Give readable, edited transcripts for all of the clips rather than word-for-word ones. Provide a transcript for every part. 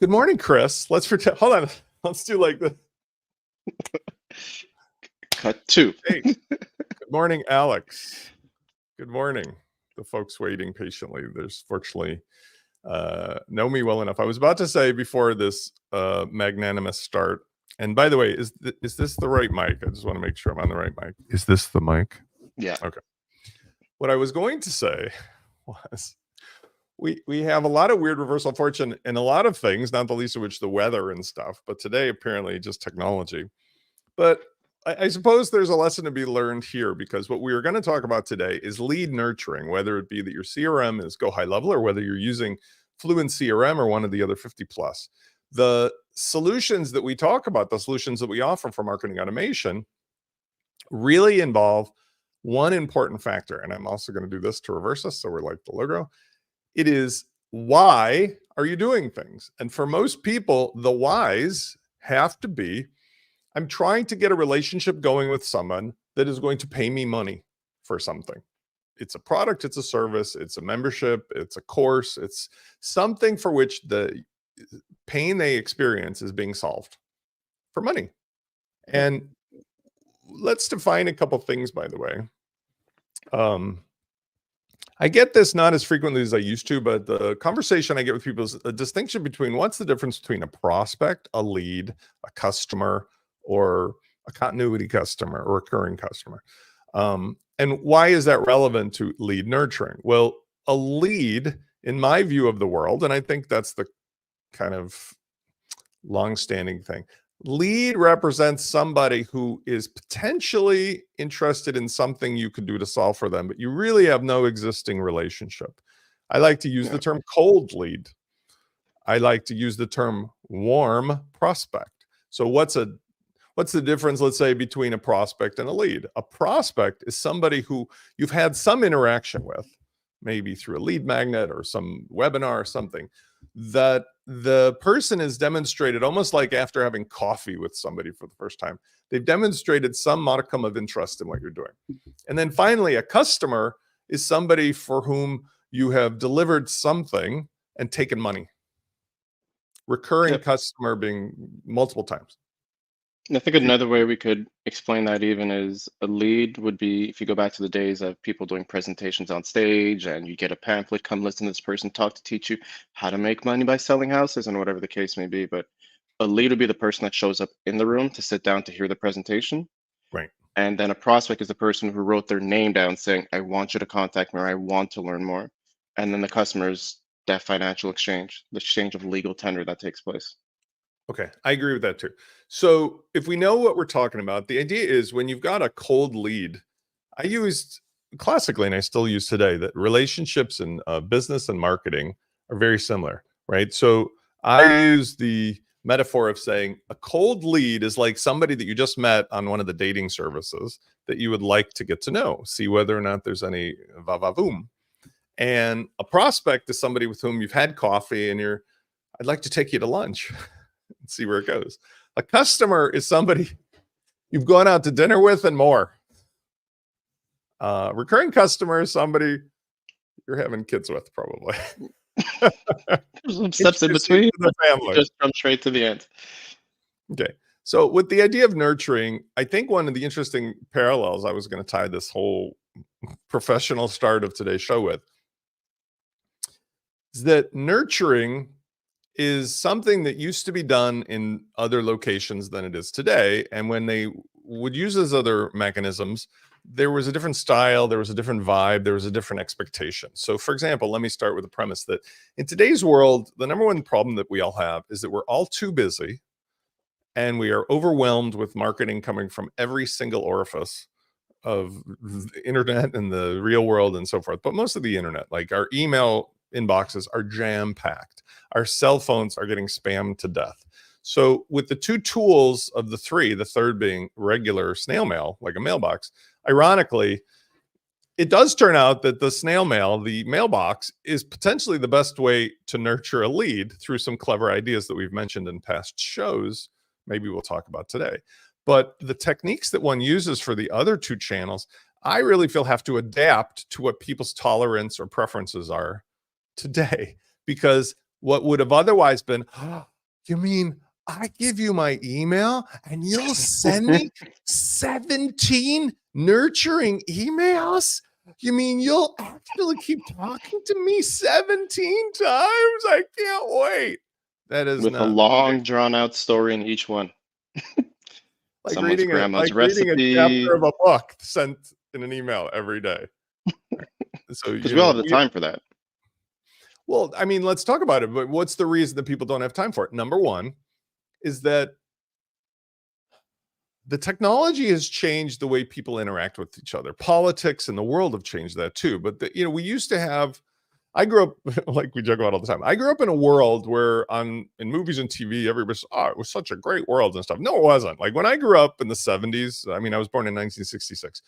Good morning, Chris. Let's pretend. Hold on. Let's do like the. Cut two. Hey, good morning, Alex. Good morning. The folks waiting patiently. There's fortunately know me well enough. I was about to say before this magnanimous start. And by the way, is this the right mic? I just want to make sure I'm on the right mic. Is this the mic? Yeah. Okay. What I was going to say was we have a lot of weird reversal of fortune in a lot of things, not the least of which the weather and stuff. But today, apparently, just technology. But I suppose there's a lesson to be learned here, because what we are going to talk about today is lead nurturing, whether it be that your CRM is GoHighLevel or whether you're using Fluent CRM or one of the other 50 plus. The solutions that we talk about, the solutions that we offer for marketing automation, really involve one important factor. And I'm also going to do this to reverse us, so we're like the logo. It is, why are you doing things? And for most people, the whys have to be, I'm trying to get a relationship going with someone that is going to pay me money for something. It's a product, it's a service, it's a membership, it's a course, it's something for which the pain they experience is being solved for money. And let's define a couple things, by the way. I get this not as frequently as I used to, but the conversation I get with people is a distinction between what's the difference between a prospect, a lead, a customer, or a continuity customer or recurring customer. And why is that relevant to lead nurturing? Well, a lead, in my view of the world, and I think that's the kind of long-standing thing, lead represents somebody who is potentially interested in something you could do to solve for them, but you really have no existing relationship. I like to use the term cold lead. I like to use the term warm prospect. So what's the difference, let's say, between a prospect and a lead? A prospect is somebody who you've had some interaction with, maybe through a lead magnet or some webinar or something, that the person has demonstrated, almost like after having coffee with somebody for the first time, they've demonstrated some modicum of interest in what you're doing. And then finally, a customer is somebody for whom you have delivered something and taken money. Recurring customer being multiple times. I think another way we could explain that even is a lead would be, if you go back to the days of people doing presentations on stage and you get a pamphlet, come listen to this person talk to teach you how to make money by selling houses and whatever the case may be. But a lead would be the person that shows up in the room to sit down to hear the presentation. Right. And then a prospect is the person who wrote their name down saying, I want you to contact me, or I want to learn more. And then the customer is that financial exchange, the exchange of legal tender that takes place. Okay, I agree with that too. So if we know what we're talking about, the idea is when you've got a cold lead, I used classically, and I still use today, that relationships in business and marketing are very similar, right? So I use the metaphor of saying a cold lead is like somebody that you just met on one of the dating services that you would like to get to know, see whether or not there's any va-va-voom. And a prospect is somebody with whom you've had coffee and I'd like to take you to lunch. See where it goes. A customer is somebody you've gone out to dinner with and more. Recurring customer is somebody you're having kids with, probably. There's some steps in between. The family. Just jump straight to the end. Okay. So with the idea of nurturing, I think one of the interesting parallels I was going to tie this whole professional start of today's show with is that nurturing is something that used to be done in other locations than it is today. And when they would use those other mechanisms, there was a different style, there was a different vibe, there was a different expectation. So for example, let me start with the premise that in today's world, the number one problem that we all have is that we're all too busy and we are overwhelmed with marketing coming from every single orifice of the internet and the real world and so forth. But most of the internet, like our email inboxes, are jam-packed. Our cell phones are getting spammed to death. So with the two tools of the three, the third being regular snail mail, like a mailbox, ironically, it does turn out that the snail mail, the mailbox, is potentially the best way to nurture a lead through some clever ideas that we've mentioned in past shows. Maybe we'll talk about today. But the techniques that one uses for the other two channels, I really feel have to adapt to what people's tolerance or preferences are today, because what would have otherwise been, oh, You mean I give you my email and you'll send me 17 nurturing emails? You mean you'll actually keep talking to me 17 times? I can't wait. That is With a not long, drawn out story in each one. like Someone's reading grandma's a chapter recipe. of a book sent in an email every day. So, Because we all have the time for that. well, I mean, let's talk about it. But what's the reason that people don't have time for it? Number one is that the technology has changed the way people interact with each other. Politics and the world have changed that too. But we used to have. I grew up like we joke about all the time. I grew up in a world where in movies and TV, everybody's it was such a great world and stuff. No, it wasn't. Like when I grew up in the 70s. I mean, I was born in 1966.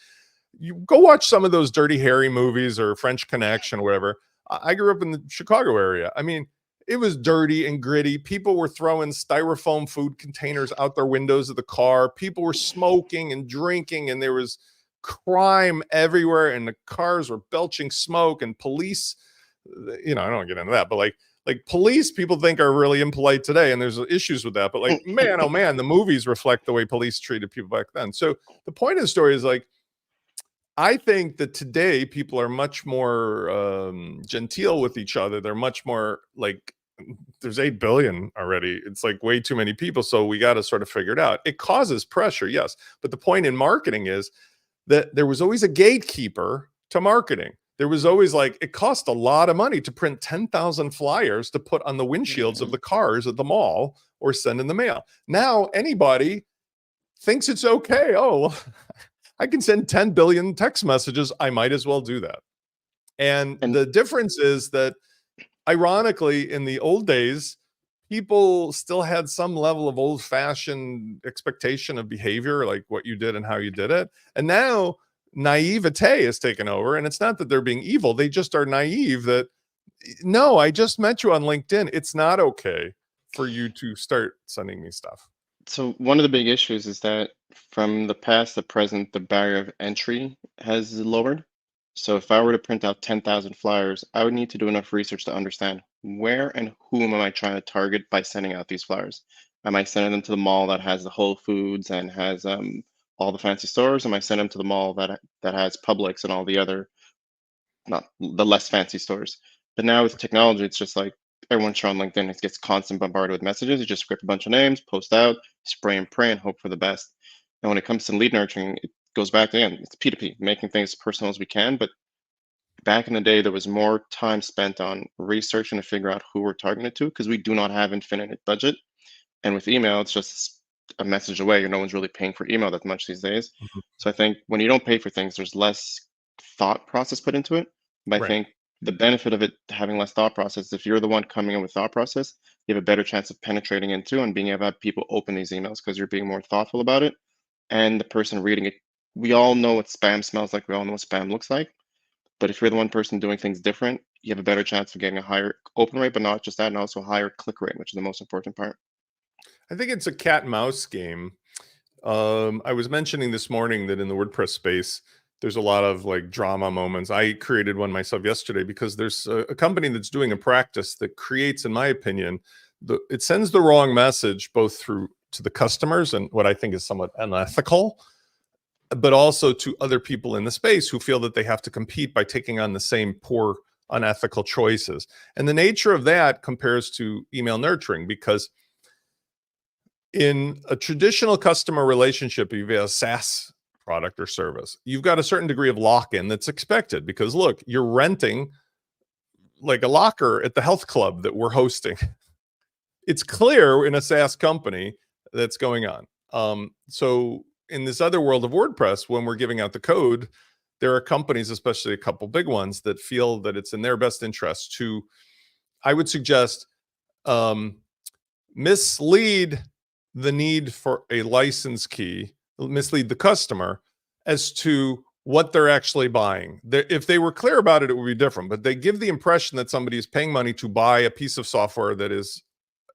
You go watch some of those Dirty Harry movies or French Connection or whatever. I grew up in the Chicago area. I mean, it was dirty and gritty. People were throwing styrofoam food containers out their windows of the car. People were smoking and drinking, and there was crime everywhere, and the cars were belching smoke, and police, I don't want to get into that, but like police people think are really impolite today, and there's issues with that. But like, man, oh man, the movies reflect the way police treated people back then. So the point of the story is like, I think that today people are much more genteel with each other. They're much more like, there's 8 billion already. It's like way too many people. So we got to sort of figure it out. It causes pressure, yes. But the point in marketing is that there was always a gatekeeper to marketing. There was always like, it cost a lot of money to print 10,000 flyers to put on the windshields of the cars at the mall or send in the mail. Now anybody thinks it's okay. Oh, I can send 10 billion text messages. I might as well do that. And the difference is that, ironically, in the old days, people still had some level of old-fashioned expectation of behavior, like what you did and how you did it. And now naivete is taken over. And it's not that they're being evil. They just are naive that, no, I just met you on LinkedIn. It's not okay for you to start sending me stuff. So one of the big issues is that from the past to present, the barrier of entry has lowered. So if I were to print out 10,000 flyers, I would need to do enough research to understand where and whom am I trying to target by sending out these flyers. Am I sending them to the mall that has the Whole Foods and has all the fancy stores? Am I sending them to the mall that has Publix and all the other, not the less fancy stores? But now with technology, it's just like everyone's on LinkedIn. It gets constant bombarded with messages. You just script a bunch of names, post out, spray and pray, and hope for the best. And when it comes to lead nurturing, it goes back to, again, it's P2P, making things as personal as we can. But back in the day, there was more time spent on researching to figure out who we're targeted to because we do not have infinite budget. And with email, it's just a message away. No one's really paying for email that much these days. Mhm. So I think when you don't pay for things, there's less thought process put into it. But I Right. think the benefit of it having less thought process, if you're the one coming in with thought process, you have a better chance of penetrating into and being able to have people open these emails because you're being more thoughtful about it. And the person reading it, we all know what spam smells like. We all know what spam looks like. But if you're the one person doing things different, you have a better chance of getting a higher open rate, but not just that, and also a higher click rate, which is the most important part. I think it's a cat and mouse game. I was mentioning this morning that in the WordPress space, there's a lot of like drama moments. I created one myself yesterday because there's a company that's doing a practice that creates, in my opinion, it sends the wrong message both through to the customers and what I think is somewhat unethical, but also to other people in the space who feel that they have to compete by taking on the same poor, unethical choices. And the nature of that compares to email nurturing, because in a traditional customer relationship, if you have a SaaS product or service, you've got a certain degree of lock-in that's expected because look, you're renting like a locker at the health club that we're hosting. It's clear in a SaaS company that's going on. So in this other world of WordPress, when we're giving out the code, there are companies, especially a couple big ones, that feel that it's in their best interest to, I would suggest, mislead the need for a license key, mislead the customer as to what they're actually buying. If they were clear about it, it would be different, but they give the impression that somebody is paying money to buy a piece of software that is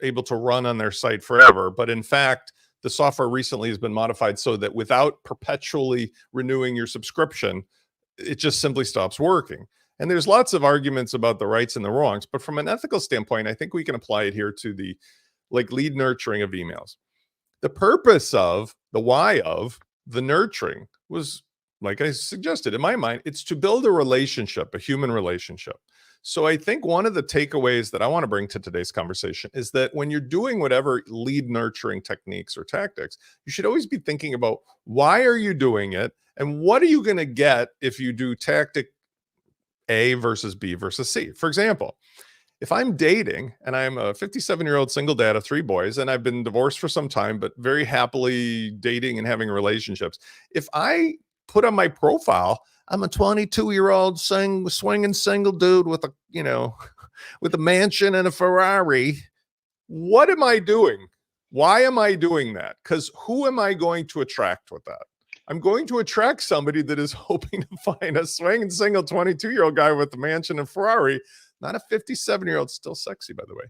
able to run on their site forever. But in fact, the software recently has been modified so that without perpetually renewing your subscription, it just simply stops working. And there's lots of arguments about the rights and the wrongs, but from an ethical standpoint, I think we can apply it here to the like lead nurturing of emails. The purpose of the why of the nurturing was, like I suggested, in my mind, it's to build a relationship, a human relationship. So I think one of the takeaways that I want to bring to today's conversation is that when you're doing whatever lead nurturing techniques or tactics, you should always be thinking about why are you doing it and what are you going to get if you do tactic A versus B versus C. For example, if I'm dating and I'm a 57-year-old single dad of 3 boys, and I've been divorced for some time, but very happily dating and having relationships, if I put on my profile, I'm a 22-year-old swinging single dude with a, with a mansion and a Ferrari, what am I doing? Why am I doing that? Because who am I going to attract with that? I'm going to attract somebody that is hoping to find a swinging single 22-year-old guy with a mansion and Ferrari, not a 57-year-old, still sexy, by the way,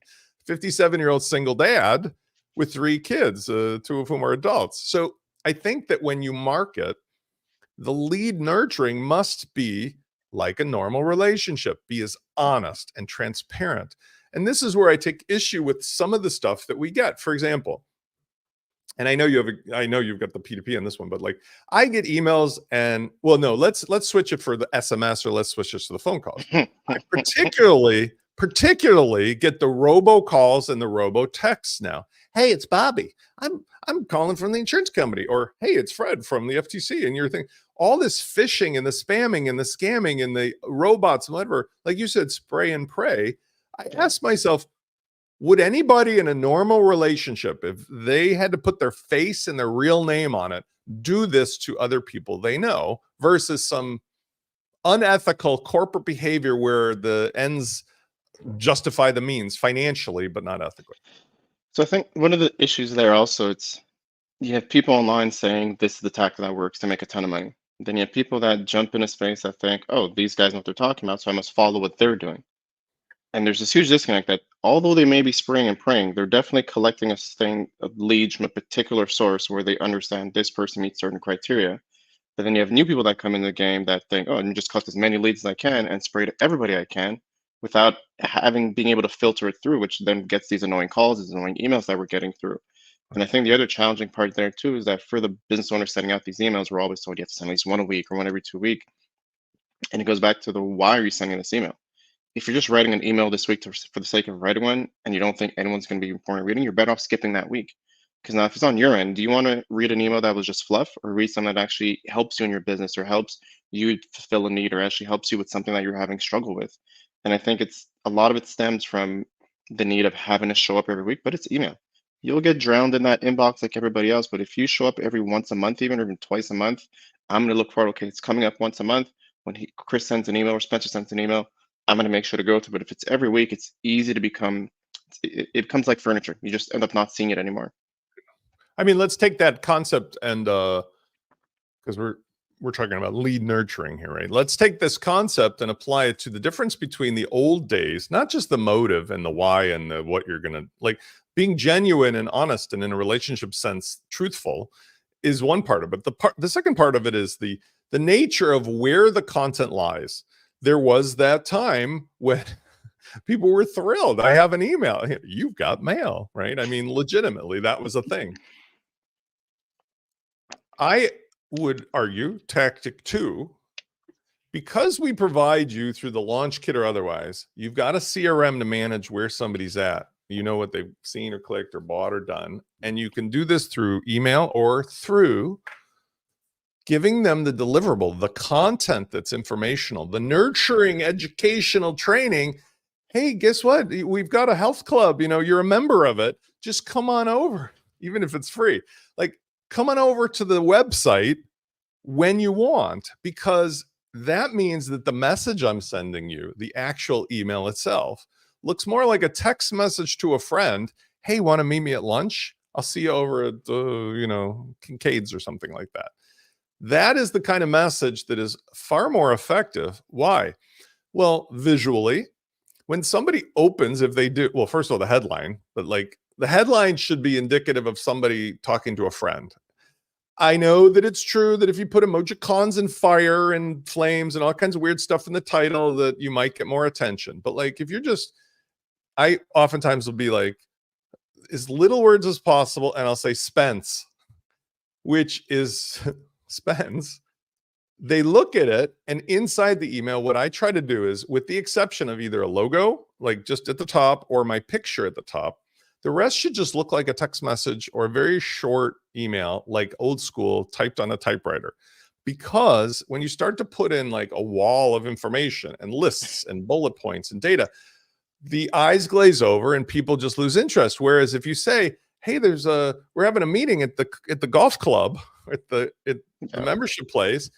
57-year-old single dad with 3 kids, 2 of whom are adults. So I think that when you market, the lead nurturing must be like a normal relationship, be as honest and transparent. And this is where I take issue with some of the stuff that we get. For example, and I know you've got the P2P on this one, but like I get emails and, well, no, let's switch it for the SMS, or let's switch this to the phone calls. I particularly get the robocalls and the robo texts now. Hey, it's Bobby. I'm calling from the insurance company, or hey, it's Fred from the FTC. And you're thinking all this phishing and the spamming and the scamming and the robots and whatever, like you said, spray and pray. I asked myself, would anybody in a normal relationship, if they had to put their face and their real name on it, do this to other people they know versus some unethical corporate behavior where the ends justify the means financially, but not ethically? So I think one of the issues there also, you have people online saying this is the tactic that works to make a ton of money. Then you have people that jump in a space that think, oh, these guys know what they're talking about, so I must follow what they're doing. And there's this huge disconnect that although they may be spraying and praying, they're definitely collecting a thing of leads from a particular source where they understand this person meets certain criteria. But then you have new people that come in the game that think, oh, I'm just collect as many leads as I can and spray to everybody I can without being able to filter it through, which then gets these annoying calls, these annoying emails that we're getting through. And I think the other challenging part there too is that for the business owner sending out these emails, we're always told you have to send at least one a week or one every 2 weeks. And it goes back to the why are you sending this email? If you're just writing an email this week for the sake of writing one and you don't think anyone's going to be important reading, you're better off skipping that week. Because now if it's on your end, do you want to read an email that was just fluff, or read something that actually helps you in your business or helps you fulfill a need or actually helps you with something that you're having struggle with? And I think a lot of it stems from the need of having to show up every week, but it's email. You'll get drowned in that inbox like everybody else. But if you show up every once a month, even or even twice a month, I'm going to look for, okay, it's coming up once a month. When Chris sends an email or Spencer sends an email, I'm going to make sure to go through. But if it's every week, it's easy to become, it becomes like furniture. You just end up not seeing it anymore. I mean, let's take that concept and because we're talking about lead nurturing here, right? Let's take this concept and apply it to the difference between the old days, not just the motive and the why and the what you're gonna like. Being genuine and honest and in a relationship sense truthful is one part of it. The second part of it is the nature of where the content lies. There was that time when people were thrilled. I have an email. You've got mail, right? I mean, legitimately, that was a thing. I would argue tactic 2, because we provide you through the launch kit or otherwise, you've got a CRM to manage where somebody's at. You know what they've seen or clicked or bought or done. And you can do this through email or through giving them the deliverable, the content that's informational, the nurturing educational training. Hey, guess what? We've got a health club. You're a member of it. Just come on over, even if it's free. Like, come on over to the website when you want, because that means that the message I'm sending you, the actual email itself, looks more like a text message to a friend. Hey, want to meet me at lunch? I'll see you over at, Kincaid's or something like that. That is the kind of message that is far more effective. Why? Well, visually, when somebody opens, if they do, well, first of all, the headline, but like the headline should be indicative of somebody talking to a friend. I know that it's true that if you put emojicons and fire and flames and all kinds of weird stuff in the title, that you might get more attention. But like, if you're just, I oftentimes will be like, as little words as possible, and I'll say Spence, which is Spence. They look at it, and inside the email, what I try to do is, with the exception of either a logo, like just at the top, or my picture at the top, the rest should just look like a text message or a very short email, like old school, typed on a typewriter. Because when you start to put in like a wall of information and lists and bullet points and data, the eyes glaze over and people just lose interest. Whereas if you say, hey, we're having a meeting at the golf club, at the membership place,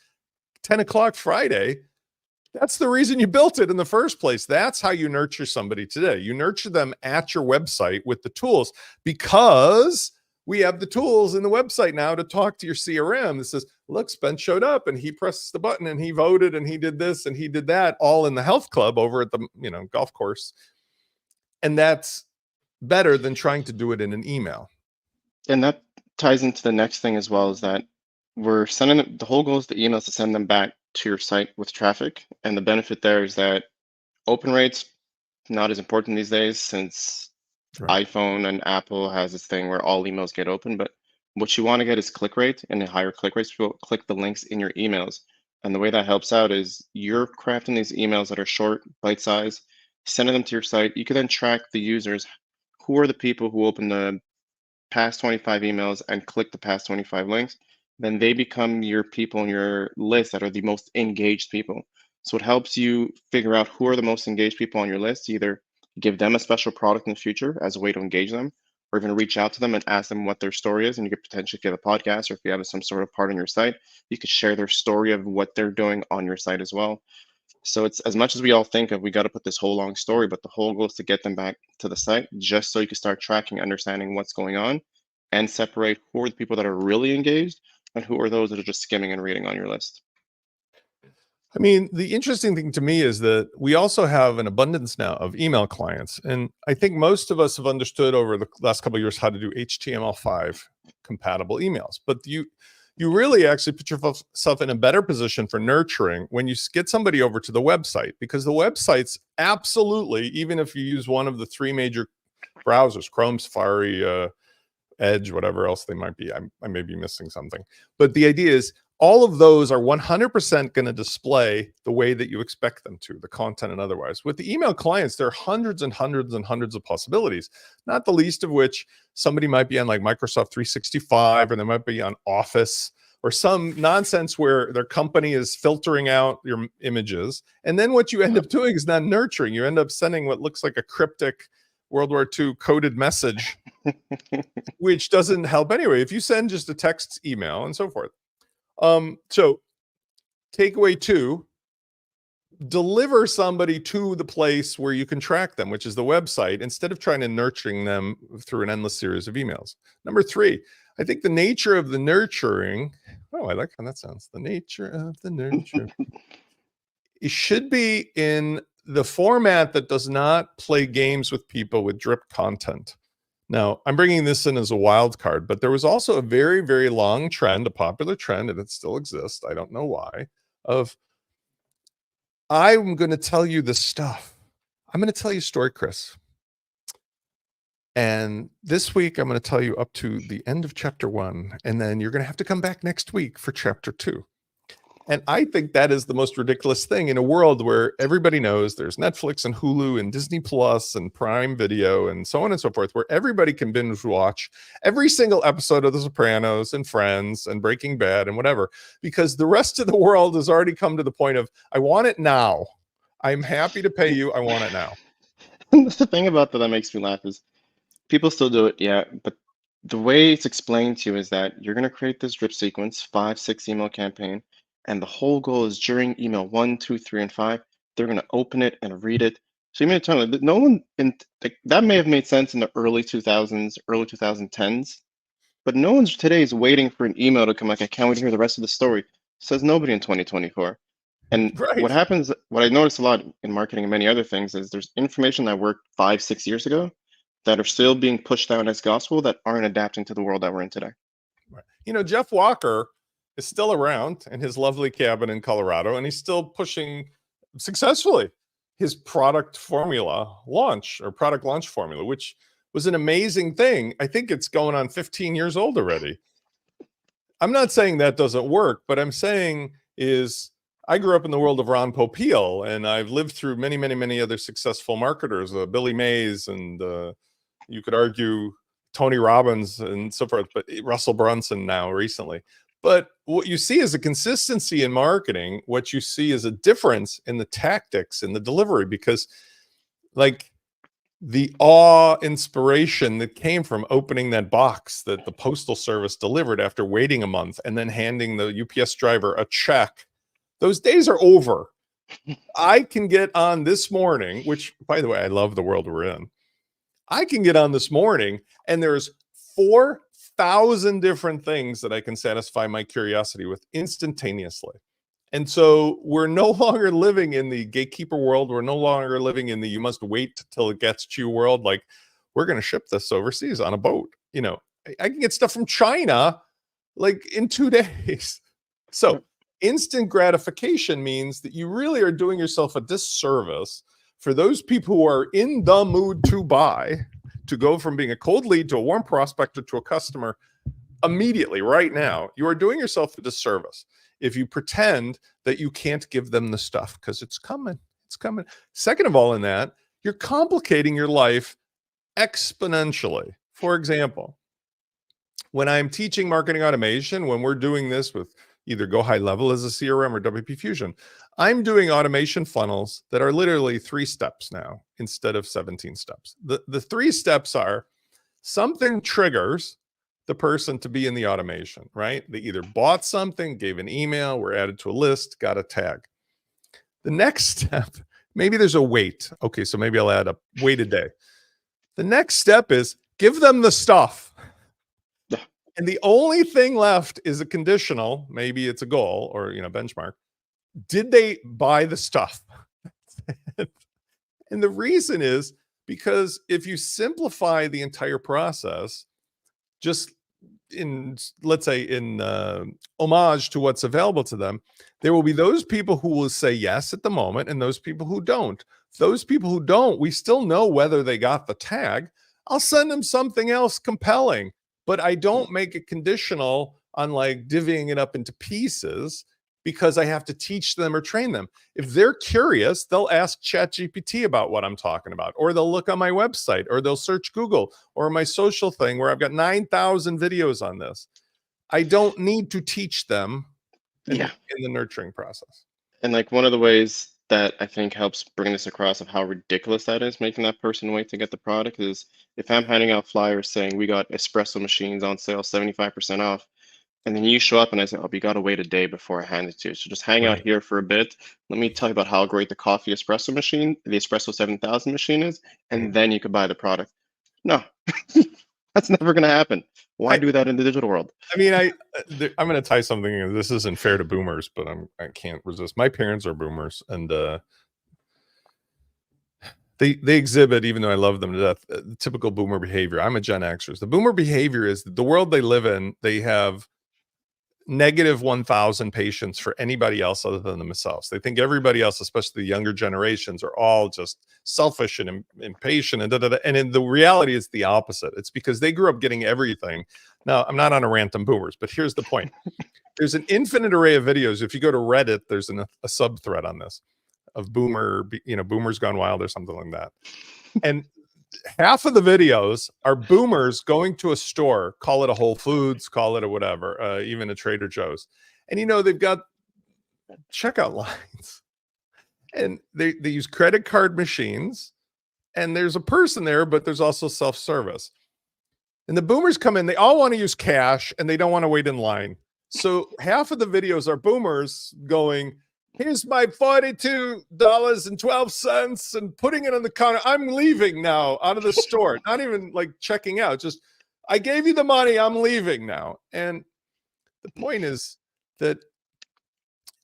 10 o'clock Friday, that's the reason you built it in the first place. That's how you nurture somebody today. You nurture them at your website with the tools, because we have the tools in the website now to talk to your CRM that says, look, Spence showed up and he pressed the button and he voted and he did this and he did that, all in the health club over at the golf course. And that's better than trying to do it in an email. And that ties into the next thing as well, is that we're sending them, the whole goal is the emails to send them back to your site with traffic. And the benefit there is that open rates, not as important these days, since iPhone and Apple has this thing where all emails get open. But what you want to get is click rate, and the higher click rates will click the links in your emails. And the way that helps out is you're crafting these emails that are short, bite-sized, sending them to your site. You can then track the users. Who are the people who open the past 25 emails and click the past 25 links? Then they become your people in your list that are the most engaged people. So it helps you figure out who are the most engaged people on your list, either give them a special product in the future as a way to engage them, or even reach out to them and ask them what their story is. And you could potentially, if you have a podcast or if you have some sort of part on your site, you could share their story of what they're doing on your site as well. So it's, as much as we all think of, we got to put this whole long story, but the whole goal is to get them back to the site, just so you can start tracking, understanding what's going on, and separate who are the people that are really engaged and who are those that are just skimming and reading on your list. I mean, the interesting thing to me is that we also have an abundance now of email clients. And I think most of us have understood over the last couple of years how to do HTML5 compatible emails. But you really actually put yourself in a better position for nurturing when you get somebody over to the website, because the website's absolutely, even if you use one of the three major browsers, Chrome, Safari, Edge, whatever else they might be. I may be missing something. But the idea is all of those are 100% going to display the way that you expect them to, the content and otherwise. With the email clients, there are hundreds and hundreds and hundreds of possibilities, not the least of which somebody might be on like Microsoft 365, or they might be on Office, or some nonsense where their company is filtering out your images. And then what you end up doing is not nurturing. You end up sending what looks like a cryptic World War II coded message, which doesn't help anyway. If you send just a text email and so forth. So takeaway 2, deliver somebody to the place where you can track them, which is the website, instead of trying to nurturing them through an endless series of emails. Number 3, I think the nature of the nurturing, oh, I like how that sounds. The nature of the nurture. It should be in the format that does not play games with people with drip content. Now, I'm bringing this in as a wild card, but there was also a very, very long trend, a popular trend, and it still exists, I don't know why, of I'm going to tell you the stuff. I'm going to tell you a story, Chris. And this week, I'm going to tell you up to the end of chapter 1, and then you're going to have to come back next week for chapter 2. And I think that is the most ridiculous thing in a world where everybody knows there's Netflix and Hulu and Disney Plus and Prime Video and so on and so forth, where everybody can binge watch every single episode of The Sopranos and Friends and Breaking Bad and whatever, because the rest of the world has already come to the point of, I want it now. I'm happy to pay you. I want it now. The thing about that makes me laugh is people still do it, yeah, but the way it's explained to you is that you're going to create this drip sequence, 5, 6 email campaign, and the whole goal is during email 1, 2, 3, and 5, they're going to open it and read it. So you mean to tell me that no one that may have made sense in the early 2000s, early 2010s, but no one's today is waiting for an email to come like, I can't wait to hear the rest of the story. Says nobody in 2024. And Right. what happens, what I notice a lot in marketing and many other things is there's information that worked 5, 6 years ago that are still being pushed down as gospel that aren't adapting to the world that we're in today. Right. You know, Jeff Walker is still around in his lovely cabin in Colorado, and he's still pushing successfully his product formula launch, or product launch formula, which was an amazing thing. I think it's going on 15 years old already. I'm not saying that doesn't work, but I'm saying is I grew up in the world of Ron Popeil, and I've lived through many, many, many other successful marketers, Billy Mays, and you could argue Tony Robbins and so forth, but Russell Brunson now recently. But what you see is a consistency in marketing. What you see is a difference in the tactics in the delivery, because like the awe inspiration that came from opening that box that the postal service delivered after waiting a month and then handing the UPS driver a check, those days are over. I can get on this morning, which by the way, I love the world we're in. I can get on this morning and there's 4,000 different things that I can satisfy my curiosity with instantaneously. And so we're no longer living in the gatekeeper world. We're no longer living in the you must wait till it gets to you world. Like, we're going to ship this overseas on a boat. You know, I can get stuff from China like in 2 days. So instant gratification means that you really are doing yourself a disservice for those people who are in the mood to buy, to go from being a cold lead to a warm prospector to a customer immediately right now. You are doing yourself a disservice if you pretend that you can't give them the stuff, because it's coming. It's coming. Second of all, in that, you're complicating your life exponentially. For example, when I'm teaching marketing automation, when we're doing this with either GoHighLevel as a CRM or WP Fusion, I'm doing automation funnels that are literally 3 steps now instead of 17 steps. The 3 steps are something triggers the person to be in the automation, right? They either bought something, gave an email, were added to a list, got a tag. The next step, maybe there's a wait. Okay, so maybe I'll add a wait a day. The next step is give them the stuff. And the only thing left is a conditional, maybe it's a goal or, you know, benchmark. Did they buy the stuff? And the reason is because if you simplify the entire process, just in, let's say, in homage to what's available to them, there will be those people who will say yes at the moment and those people who don't. Those people who don't, we still know whether they got the tag. I'll send them something else compelling, but I don't make it conditional on like divvying it up into pieces, because I have to teach them or train them. If they're curious, they'll ask ChatGPT about what I'm talking about, or they'll look on my website, or they'll search Google or my social thing where I've got 9,000 videos on this. I don't need to teach them in the nurturing process. And like one of the ways that I think helps bring this across of how ridiculous that is, making that person wait to get the product, is if I'm handing out flyers saying we got espresso machines on sale, 75% off, and then you show up and I say, oh, you got to wait a day before I hand it to you. So just hang out here for a bit. Let me tell you about how great the coffee espresso machine, the espresso 7000 machine is, and then you could buy the product. No, that's never going to happen. Why do that in the digital world? I mean, I'm going to tie something in. This isn't fair to boomers, but I can't resist. My parents are boomers, and they exhibit, even though I love them to death, the typical boomer behavior. I'm a Gen Xer. The boomer behavior is that the world they live in, they have negative 1,000 patience for anybody else other than themselves. They think everybody else, especially the younger generations, are all just selfish and impatient and And in the reality, it's the opposite. It's because they grew up getting everything. Now, I'm not on a rant on boomers, but here's the point. There's an infinite array of videos. If you go to Reddit, there's a sub thread on this of boomers gone wild or something like that. And half of the videos are boomers going to a store, call it a Whole Foods, call it a whatever, even a Trader Joe's. And, you know, they've got checkout lines and they use credit card machines, and there's a person there, but there's also self-service. And the boomers come in, they all want to use cash and they don't want to wait in line. So half of the videos are boomers going, here's my $42.12 and putting it on the counter. I'm leaving now out of the store. Not even like checking out. Just, I gave you the money. I'm leaving now. And the point is that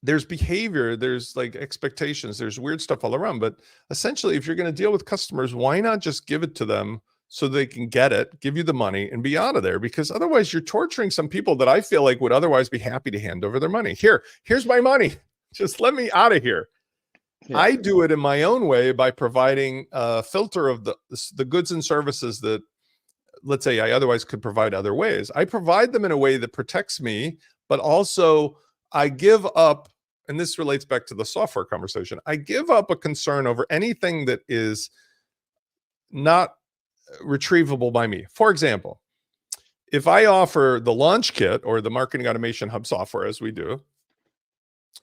there's behavior, there's like expectations, there's weird stuff all around. But essentially, if you're going to deal with customers, why not just give it to them so they can get it, give you the money, and be out of there? Because otherwise you're torturing some people that I feel like would otherwise be happy to hand over their money. Here's my money. Just let me out of here. Yeah. I do it in my own way by providing a filter of the goods and services that let's say I otherwise could provide other ways. I provide them in a way that protects me, but also I give up, and this relates back to the software conversation, I give up a concern over anything that is not retrievable by me. For example, if I offer the launch kit or the marketing automation hub software, as we do,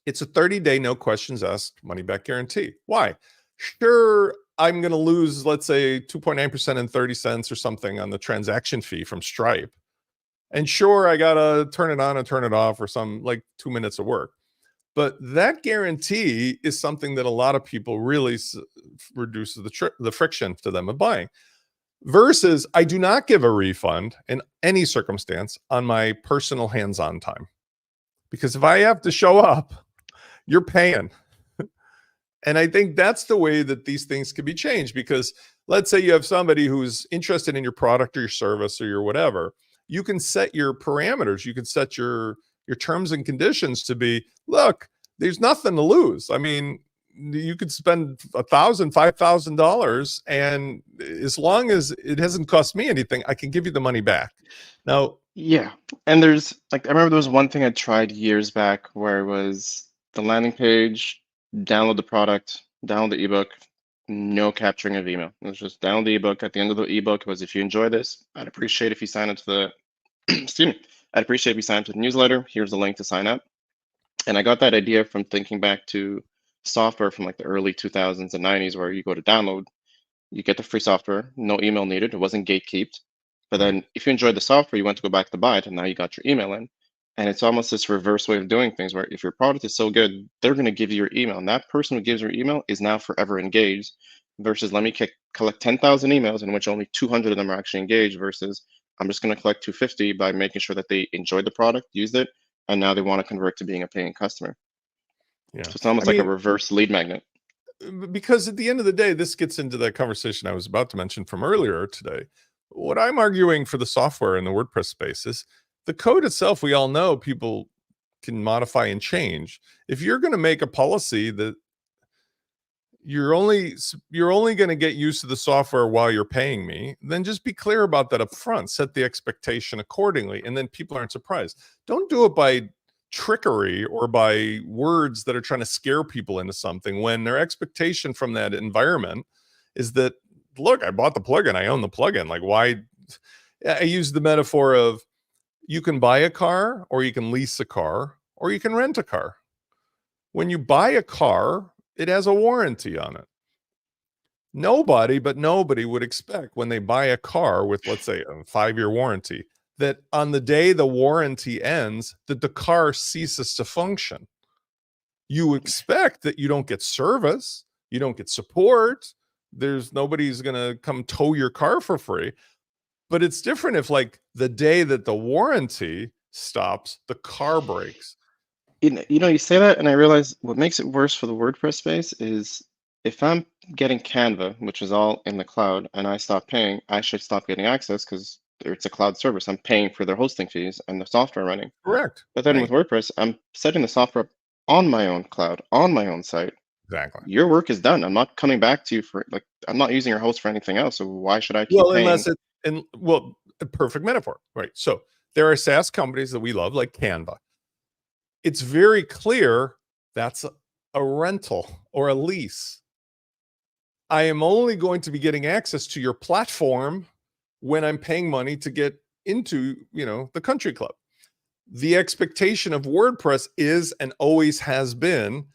it's a 30-day, no questions asked, money back guarantee. Why? Sure, I'm going to lose, let's say 2.9% and 30 cents or something on the transaction fee from Stripe. And sure, I got to turn it on and turn it off or some like 2 minutes of work. But that guarantee is something that a lot of people really reduces the friction to them of buying. Versus, I do not give a refund in any circumstance on my personal hands-on time. Because if I have to show up, you're paying. And I think that's the way that these things can be changed. Because let's say you have somebody who's interested in your product or your service or your whatever, you can set your parameters. You can set your terms and conditions to be, look, there's nothing to lose. I mean, you could spend $1,000, $5,000, and as long as it hasn't cost me anything, I can give you the money back. Now, Yeah, and there's like I remember there was one thing I tried years back where it was the landing page, download the product, download the ebook, no capturing of email. It was just download the ebook. At the end of the ebook was, if you enjoy this, I'd appreciate if you sign up to the excuse me, I'd appreciate if you sign up to the newsletter. Here's the link to sign up. And I got that idea from thinking back to software from like the early 2000s and 90s, where you go to download, you get the free software, no email needed. It wasn't gatekept. But then if you enjoyed the software, you went to go back to buy it, and now you got your email in. And it's almost this reverse way of doing things, where if your product is so good, they're going to give you your email. And that person who gives your email is now forever engaged, versus let me collect 10,000 emails in which only 200 of them are actually engaged, versus I'm just going to collect 250 by making sure that they enjoyed the product, used it, and now they want to convert to being a paying customer. yeah, So it's almost like a reverse lead magnet. Because at the end of the day, this gets into that conversation I was about to mention from earlier today. What I'm arguing for the software in the WordPress space is the code itself. We all know people can modify and change. If you're going to make a policy that you're only going to get used to the software while you're paying me, then just be clear about that up front. Set the expectation accordingly, and then people aren't surprised. Don't do it by trickery or by words that are trying to scare people into something when their expectation from that environment is that, look, I bought the plugin, I own the plugin. Like, why? I use the metaphor of, you can buy a car, or you can lease a car, or you can rent a car. When you buy a car, it has a warranty on it. Nobody would expect when they buy a car with, let's say, a 5-year warranty, that on the day the warranty ends, that the car ceases to function. You expect that you don't get service, you don't get support, nobody's going to come tow your car for free. But it's different if, like, the day that the warranty stops, the car breaks. You say that, and I realize what makes it worse for the WordPress space is if I'm getting Canva, which is all in the cloud, and I stop paying, I should stop getting access because it's a cloud service. I'm paying for their hosting fees and the software running. Correct. But then Right. with WordPress, I'm setting the software up on my own cloud, on my own site. Exactly. Your work is done. I'm not coming back to you for, like, I'm not using your host for anything else. So why should I keep paying? A perfect metaphor, right? So there are SaaS companies that we love, like Canva. It's very clear that's a rental or a lease. I am only going to be getting access to your platform when I'm paying money to get into, the country club. The expectation of WordPress is, and always has been,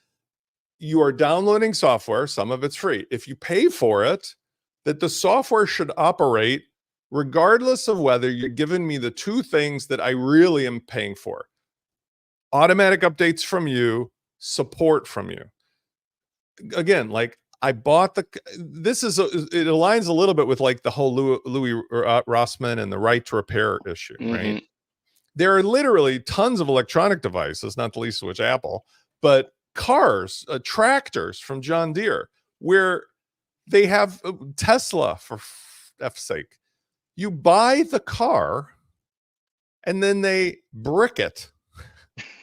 you are downloading software, some of it's free. If you pay for it, that the software should operate regardless of whether you're giving me the two things that I really am paying for: automatic updates from you, support from you. Again, like, I bought it aligns a little bit with like the whole Louis Rossmann and the right to repair issue, right? There are literally tons of electronic devices, not the least of which Apple, but cars, tractors from John Deere, where they have Tesla, for F's sake. You buy the car and then they brick it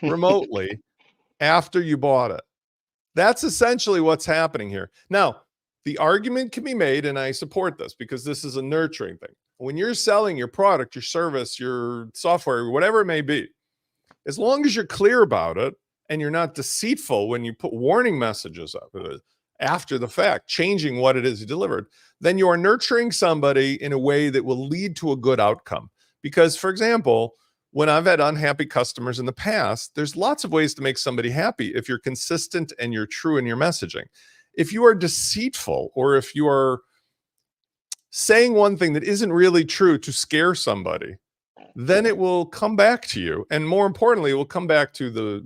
remotely after you bought it. That's essentially what's happening here. Now, the argument can be made, and I support this because this is a nurturing thing. when you're selling your product, your service, your software, whatever it may be, as long as you're clear about it and you're not deceitful when you put warning messages up after the fact, changing what it is you delivered, then you are nurturing somebody in a way that will lead to a good outcome. Because, for example, when I've had unhappy customers in the past, there's lots of ways to make somebody happy if you're consistent and you're true in your messaging. If you are deceitful, or if you are saying one thing that isn't really true to scare somebody, then it will come back to you. And more importantly, it will come back to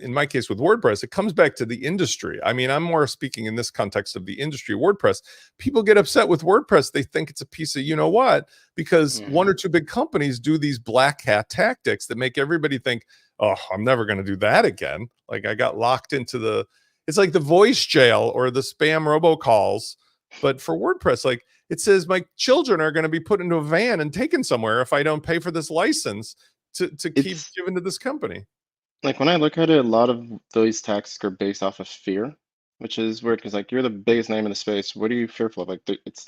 in my case with WordPress, it comes back to the industry. I mean, I'm more speaking in this context of the industry, WordPress. People get upset with WordPress. They think it's a piece of, you know what, because one or two big companies do these black hat tactics that make everybody think, oh, I'm never going to do that again. Like, I got locked into it's like the voice jail or the spam robocalls. But for WordPress, like, it says my children are going to be put into a van and taken somewhere if I don't pay for this license to keep giving to this company. Like, when I look at it, a lot of those tactics are based off of fear, which is weird because, like, you're the biggest name in the space. What are you fearful of? Like, it's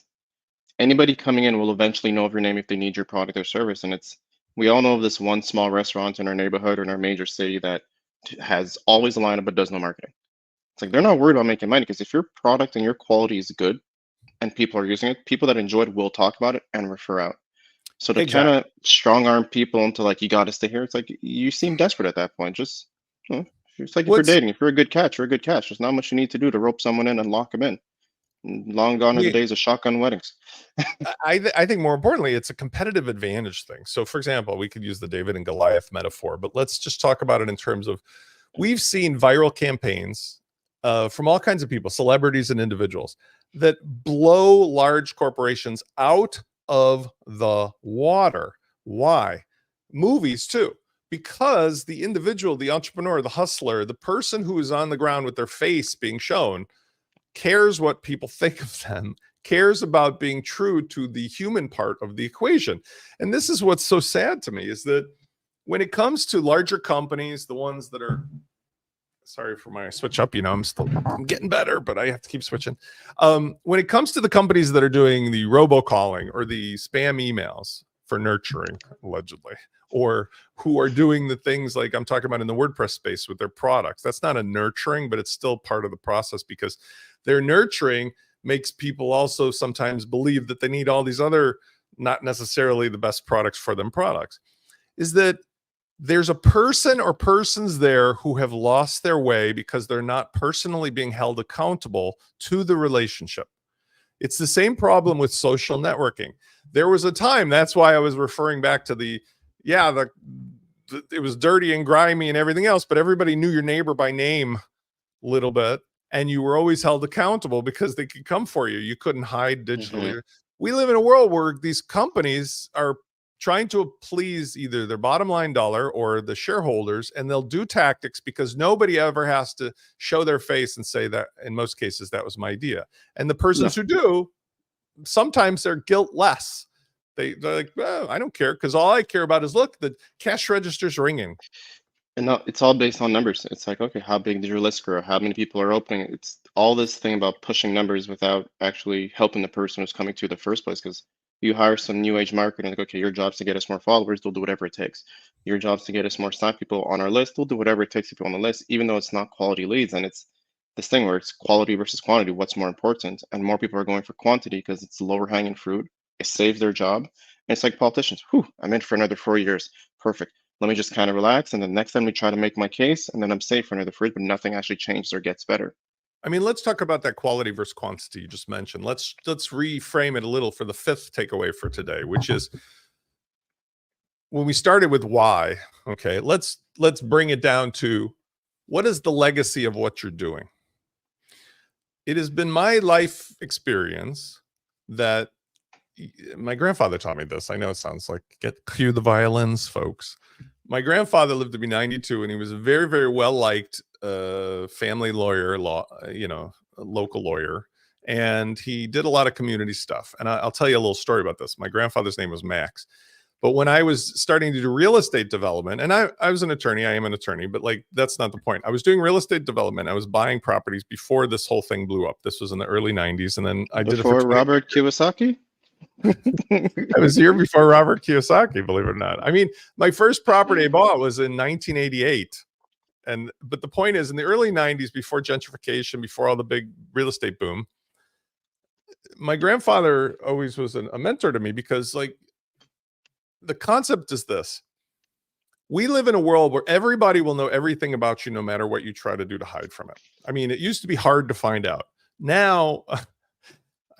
anybody coming in will eventually know of your name if they need your product or service. And we all know of this one small restaurant in our neighborhood or in our major city that has always a lineup but does no marketing. It's like they're not worried about making money because if your product and your quality is good and people are using it, people that enjoy it will talk about it and refer out. So to kind of strong arm people into like, you got to stay here, it's like you seem desperate at that point. Just, it's like if you're dating, if you're a good catch, you're a good catch. There's not much you need to do to rope someone in and lock them in. Long gone are the days of shotgun weddings. I think more importantly, it's a competitive advantage thing. So, for example, we could use the David and Goliath metaphor, but let's just talk about it in terms of, we've seen viral campaigns from all kinds of people, celebrities and individuals, that blow large corporations out of the water. Why? Movies too. Because the individual, the entrepreneur, the hustler, the person who is on the ground with their face being shown cares what people think of them, cares about being true to the human part of the equation. And this is what's so sad to me, is that when it comes to larger companies, the ones that are, sorry for my switch up, I'm getting better, but I have to keep switching. When it comes to the companies that are doing the robocalling or the spam emails for nurturing, allegedly, or who are doing the things like I'm talking about in the WordPress space with their products, that's not a nurturing, but it's still part of the process, because their nurturing makes people also sometimes believe that they need all these other, not necessarily the best products for them products. Is that there's a person or persons there who have lost their way because they're not personally being held accountable to the relationship. It's the same problem with social networking. There was a time, that's why I was referring back to it was dirty and grimy and everything else, but everybody knew your neighbor by name a little bit, and you were always held accountable because they could come for you. You couldn't hide digitally. We live in a world where these companies are trying to please either their bottom line dollar or the shareholders, and they'll do tactics because nobody ever has to show their face and say that in most cases that was my idea. And the persons who do, sometimes they're guiltless. They're like, well, I don't care, because all I care about is, look, the cash register's ringing. And no, it's all based on numbers. It's like, okay, how big did your list grow? How many people are opening? It's all this thing about pushing numbers without actually helping the person who's coming to the first place. Because you hire some new age marketing, like, okay, your job's to get us more followers, they'll do whatever it takes. Your job's to get us more stock people on our list, they'll do whatever it takes to be on the list, even though it's not quality leads. And it's this thing where it's quality versus quantity. What's more important? And more people are going for quantity because it's lower hanging fruit. It saves their job. And it's like politicians. Whew, I'm in for another 4 years. Perfect. Let me just kind of relax. And then next time we try to make my case, and then I'm safe for another 4 years, but nothing actually changes or gets better. I mean, let's talk about that quality versus quantity you just mentioned. Let's reframe it a little for the fifth takeaway for today, which is when we started with why. Okay, let's bring it down to, what is the legacy of what you're doing? It has been my life experience that my grandfather taught me this. I know it sounds like, cue the violins, folks. My grandfather lived to be 92, and he was a very, very well-liked family lawyer, a local lawyer. And he did a lot of community stuff. And I'll tell you a little story about this. My grandfather's name was Max. But when I was starting to do real estate development, and I was an attorney, I am an attorney, but like, that's not the point. I was doing real estate development. I was buying properties before this whole thing blew up. This was in the early 90s. And then I did it for Robert Kiyosaki? I was here before Robert Kiyosaki, believe it or not. I mean, my first property I bought was in 1988. But the point is, in the early 90s, before gentrification, before all the big real estate boom, my grandfather always was a mentor to me, because like the concept is this: we live in a world where everybody will know everything about you, no matter what you try to do to hide from it. I mean, it used to be hard to find out. Now,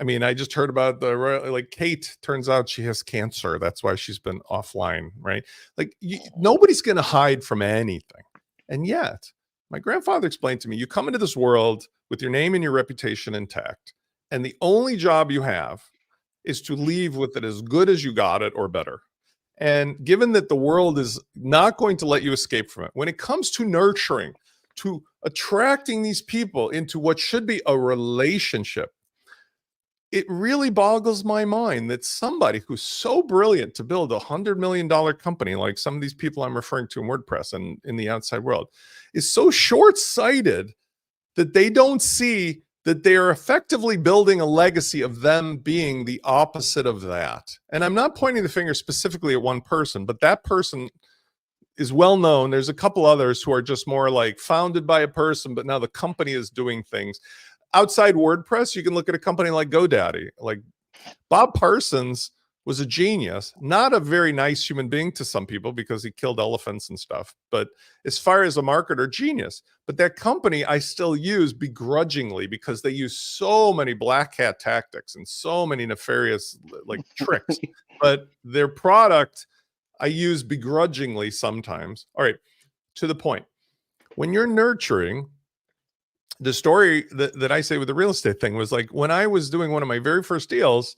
I mean, I just heard about like Kate, turns out she has cancer. That's why she's been offline, right? Like nobody's going to hide from anything. And yet, my grandfather explained to me, you come into this world with your name and your reputation intact, and the only job you have is to leave with it as good as you got it or better. And given that the world is not going to let you escape from it, when it comes to nurturing, to attracting these people into what should be a relationship, it really boggles my mind that somebody who's so brilliant to build $100 million company, like some of these people I'm referring to in WordPress and in the outside world, is so short-sighted that they don't see that they are effectively building a legacy of them being the opposite of that. And I'm not pointing the finger specifically at one person, but that person is well known. There's a couple others who are just more like founded by a person, but now the company is doing things. Outside WordPress, you can look at a company like GoDaddy. Like Bob Parsons was a genius, not a very nice human being to some people because he killed elephants and stuff. But as far as a marketer, genius. But that company I still use begrudgingly because they use so many black hat tactics and so many nefarious like tricks. But their product I use begrudgingly sometimes. All right, to the point. When you're nurturing, the story that I say with the real estate thing was like when I was doing one of my very first deals,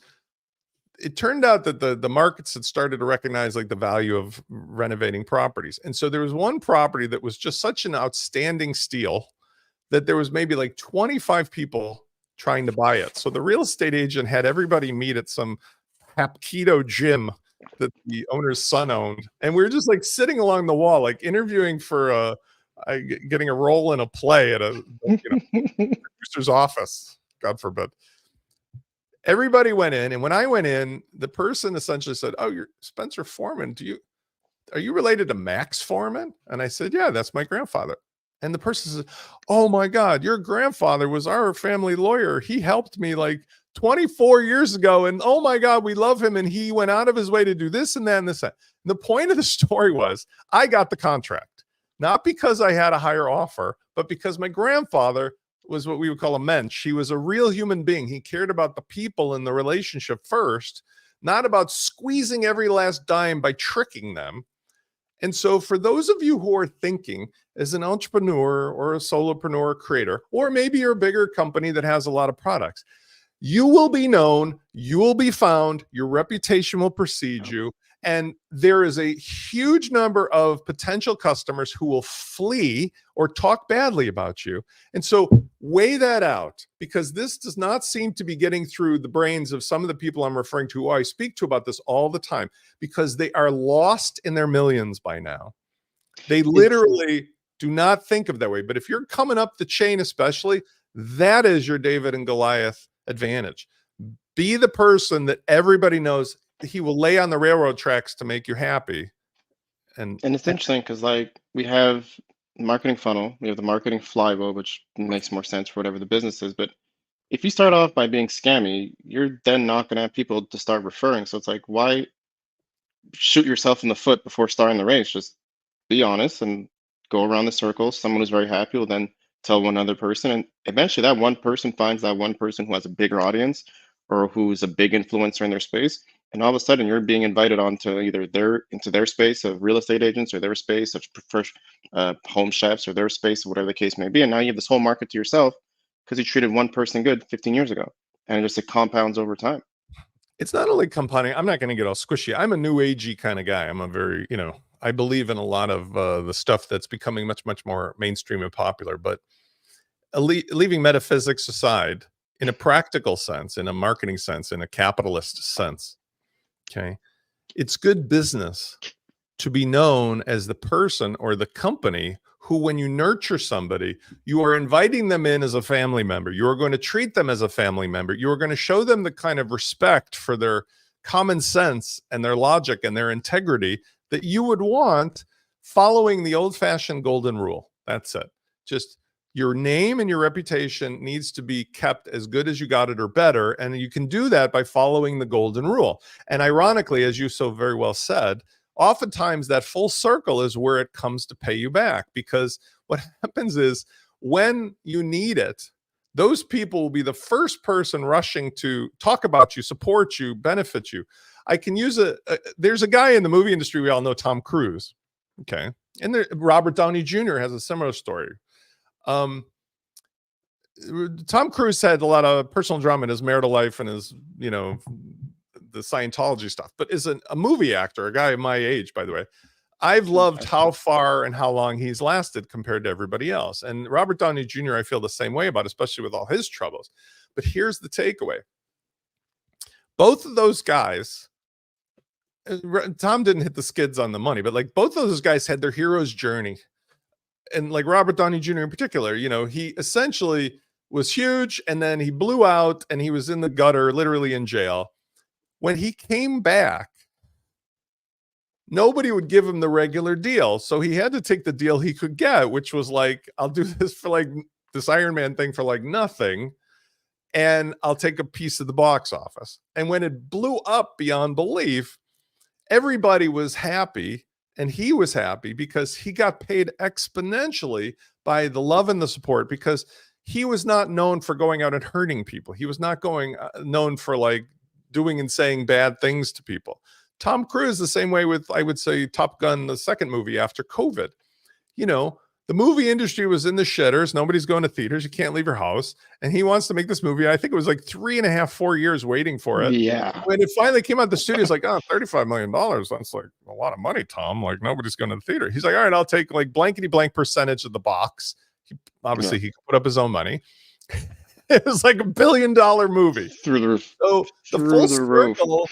it turned out that the markets had started to recognize like the value of renovating properties. And so there was one property that was just such an outstanding steal that there was maybe like 25 people trying to buy it. So the real estate agent had everybody meet at some Hapkido gym that the owner's son owned. And we were just like sitting along the wall, like interviewing for getting a role in a play at a producer's office, God forbid. Everybody went in, and when I went in, the person essentially said, "Oh, you're Spencer Foreman. Are you related to Max Foreman?" And I said, "Yeah, that's my grandfather." And the person said, "Oh my God, your grandfather was our family lawyer. He helped me like 24 years ago, and oh my God, we love him. And he went out of his way to do this and that and this." And the point of the story was, I got the contract, not because I had a higher offer, but because my grandfather was what we would call a mensch. He was a real human being. He cared about the people and the relationship first, not about squeezing every last dime by tricking them. And so for those of you who are thinking as an entrepreneur or a solopreneur creator, or maybe you're a bigger company that has a lot of products, you will be known, you will be found, your reputation will precede you. And there is a huge number of potential customers who will flee or talk badly about you. And so weigh that out, because this does not seem to be getting through the brains of some of the people I'm referring to, who I speak to about this all the time, because they are lost in their millions by now. They literally do not think of that way. But if you're coming up the chain, especially, that is your David and Goliath advantage. Be the person that everybody knows he will lay on the railroad tracks to make you happy. And it's interesting because like we have marketing funnel, we have the marketing flywheel, which makes more sense for whatever the business is. But if you start off by being scammy, you're then not going to have people to start referring. So it's like, why shoot yourself in the foot before starting the race? Just be honest and go around the circle. Someone who's very happy will then tell one other person, and eventually that one person finds that one person who has a bigger audience or who's a big influencer in their space, and all of a sudden you're being invited onto either their space of real estate agents, or their space of home chefs, or their space, or whatever the case may be. And now you have this whole market to yourself because you treated one person good 15 years ago, and it compounds over time. It's not only compounding. I'm not going to get all squishy. I'm a new agey kind of guy. I'm a very, I believe in a lot of the stuff that's becoming much, much more mainstream and popular. But leaving metaphysics aside, in a practical sense, in a marketing sense, in a capitalist sense, okay, it's good business to be known as the person or the company who, when you nurture somebody, you are inviting them in as a family member. You are going to treat them as a family member. You are going to show them the kind of respect for their common sense and their logic and their integrity that you would want, following the old-fashioned golden rule. That's it. Just your name and your reputation needs to be kept as good as you got it or better. And you can do that by following the golden rule. And ironically, as you so very well said, oftentimes that full circle is where it comes to pay you back, because what happens is when you need it, those people will be the first person rushing to talk about you, support you, benefit you. I can use there's a guy in the movie industry we all know, Tom Cruise. Okay. And Robert Downey Jr. has a similar story. Tom Cruise had a lot of personal drama in his marital life and his, the Scientology stuff, but is a movie actor, a guy my age, by the way. I've loved how far and how long he's lasted compared to everybody else. And Robert Downey Jr., I feel the same way about, especially with all his troubles. But here's the takeaway. Both of those guys, Tom didn't hit the skids on the money, but like both of those guys had their hero's journey. And like Robert Downey Jr. in particular, he essentially was huge and then he blew out and he was in the gutter, literally in jail. When he came back, nobody would give him the regular deal. So he had to take the deal he could get, which was like, I'll do this for like this Iron Man thing for like nothing. And I'll take a piece of the box office. And when it blew up beyond belief, everybody was happy. And he was happy because he got paid exponentially by the love and the support, because he was not known for going out and hurting people. He was not known for like doing and saying bad things to people. Tom Cruise, the same way with, I would say, Top Gun, the second movie after COVID. The movie industry was in the shitters. Nobody's going to theaters. You can't leave your house. And he wants to make this movie. I think it was like 3.5, 4 years waiting for it. Yeah. When it finally came out, the studio's like, oh, $35 million. That's like a lot of money, Tom. Like, nobody's going to the theater. He's like, all right, I'll take like blankety blank percentage of the box. He could put up his own money. It was like $1 billion movie. Through the roof. So the full circle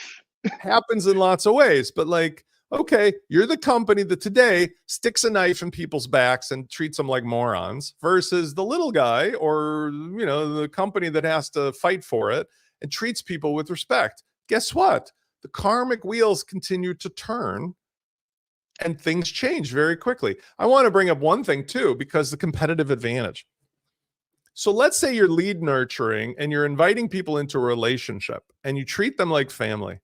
happens in lots of ways. But like, okay, you're the company that today sticks a knife in people's backs and treats them like morons, versus the little guy or, the company that has to fight for it and treats people with respect. Guess what? The karmic wheels continue to turn and things change very quickly. I want to bring up one thing too, because the competitive advantage. So let's say you're lead nurturing and you're inviting people into a relationship and you treat them like family.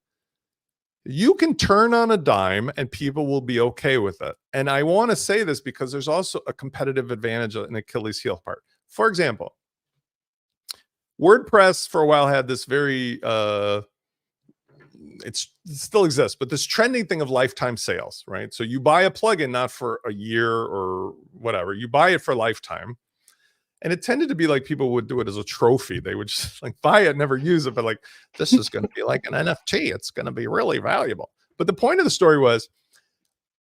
You can turn on a dime and people will be okay with it. And I want to say this because there's also a competitive advantage in Achilles heel part. For example, WordPress for a while had this very, it still exists, but this trending thing of lifetime sales, right? So you buy a plugin, not for a year or whatever, you buy it for lifetime. And it tended to be like people would do it as a trophy. They would just like buy it, never use it, but like, this is going to be like an NFT. It's going to be really valuable. But the point of the story was,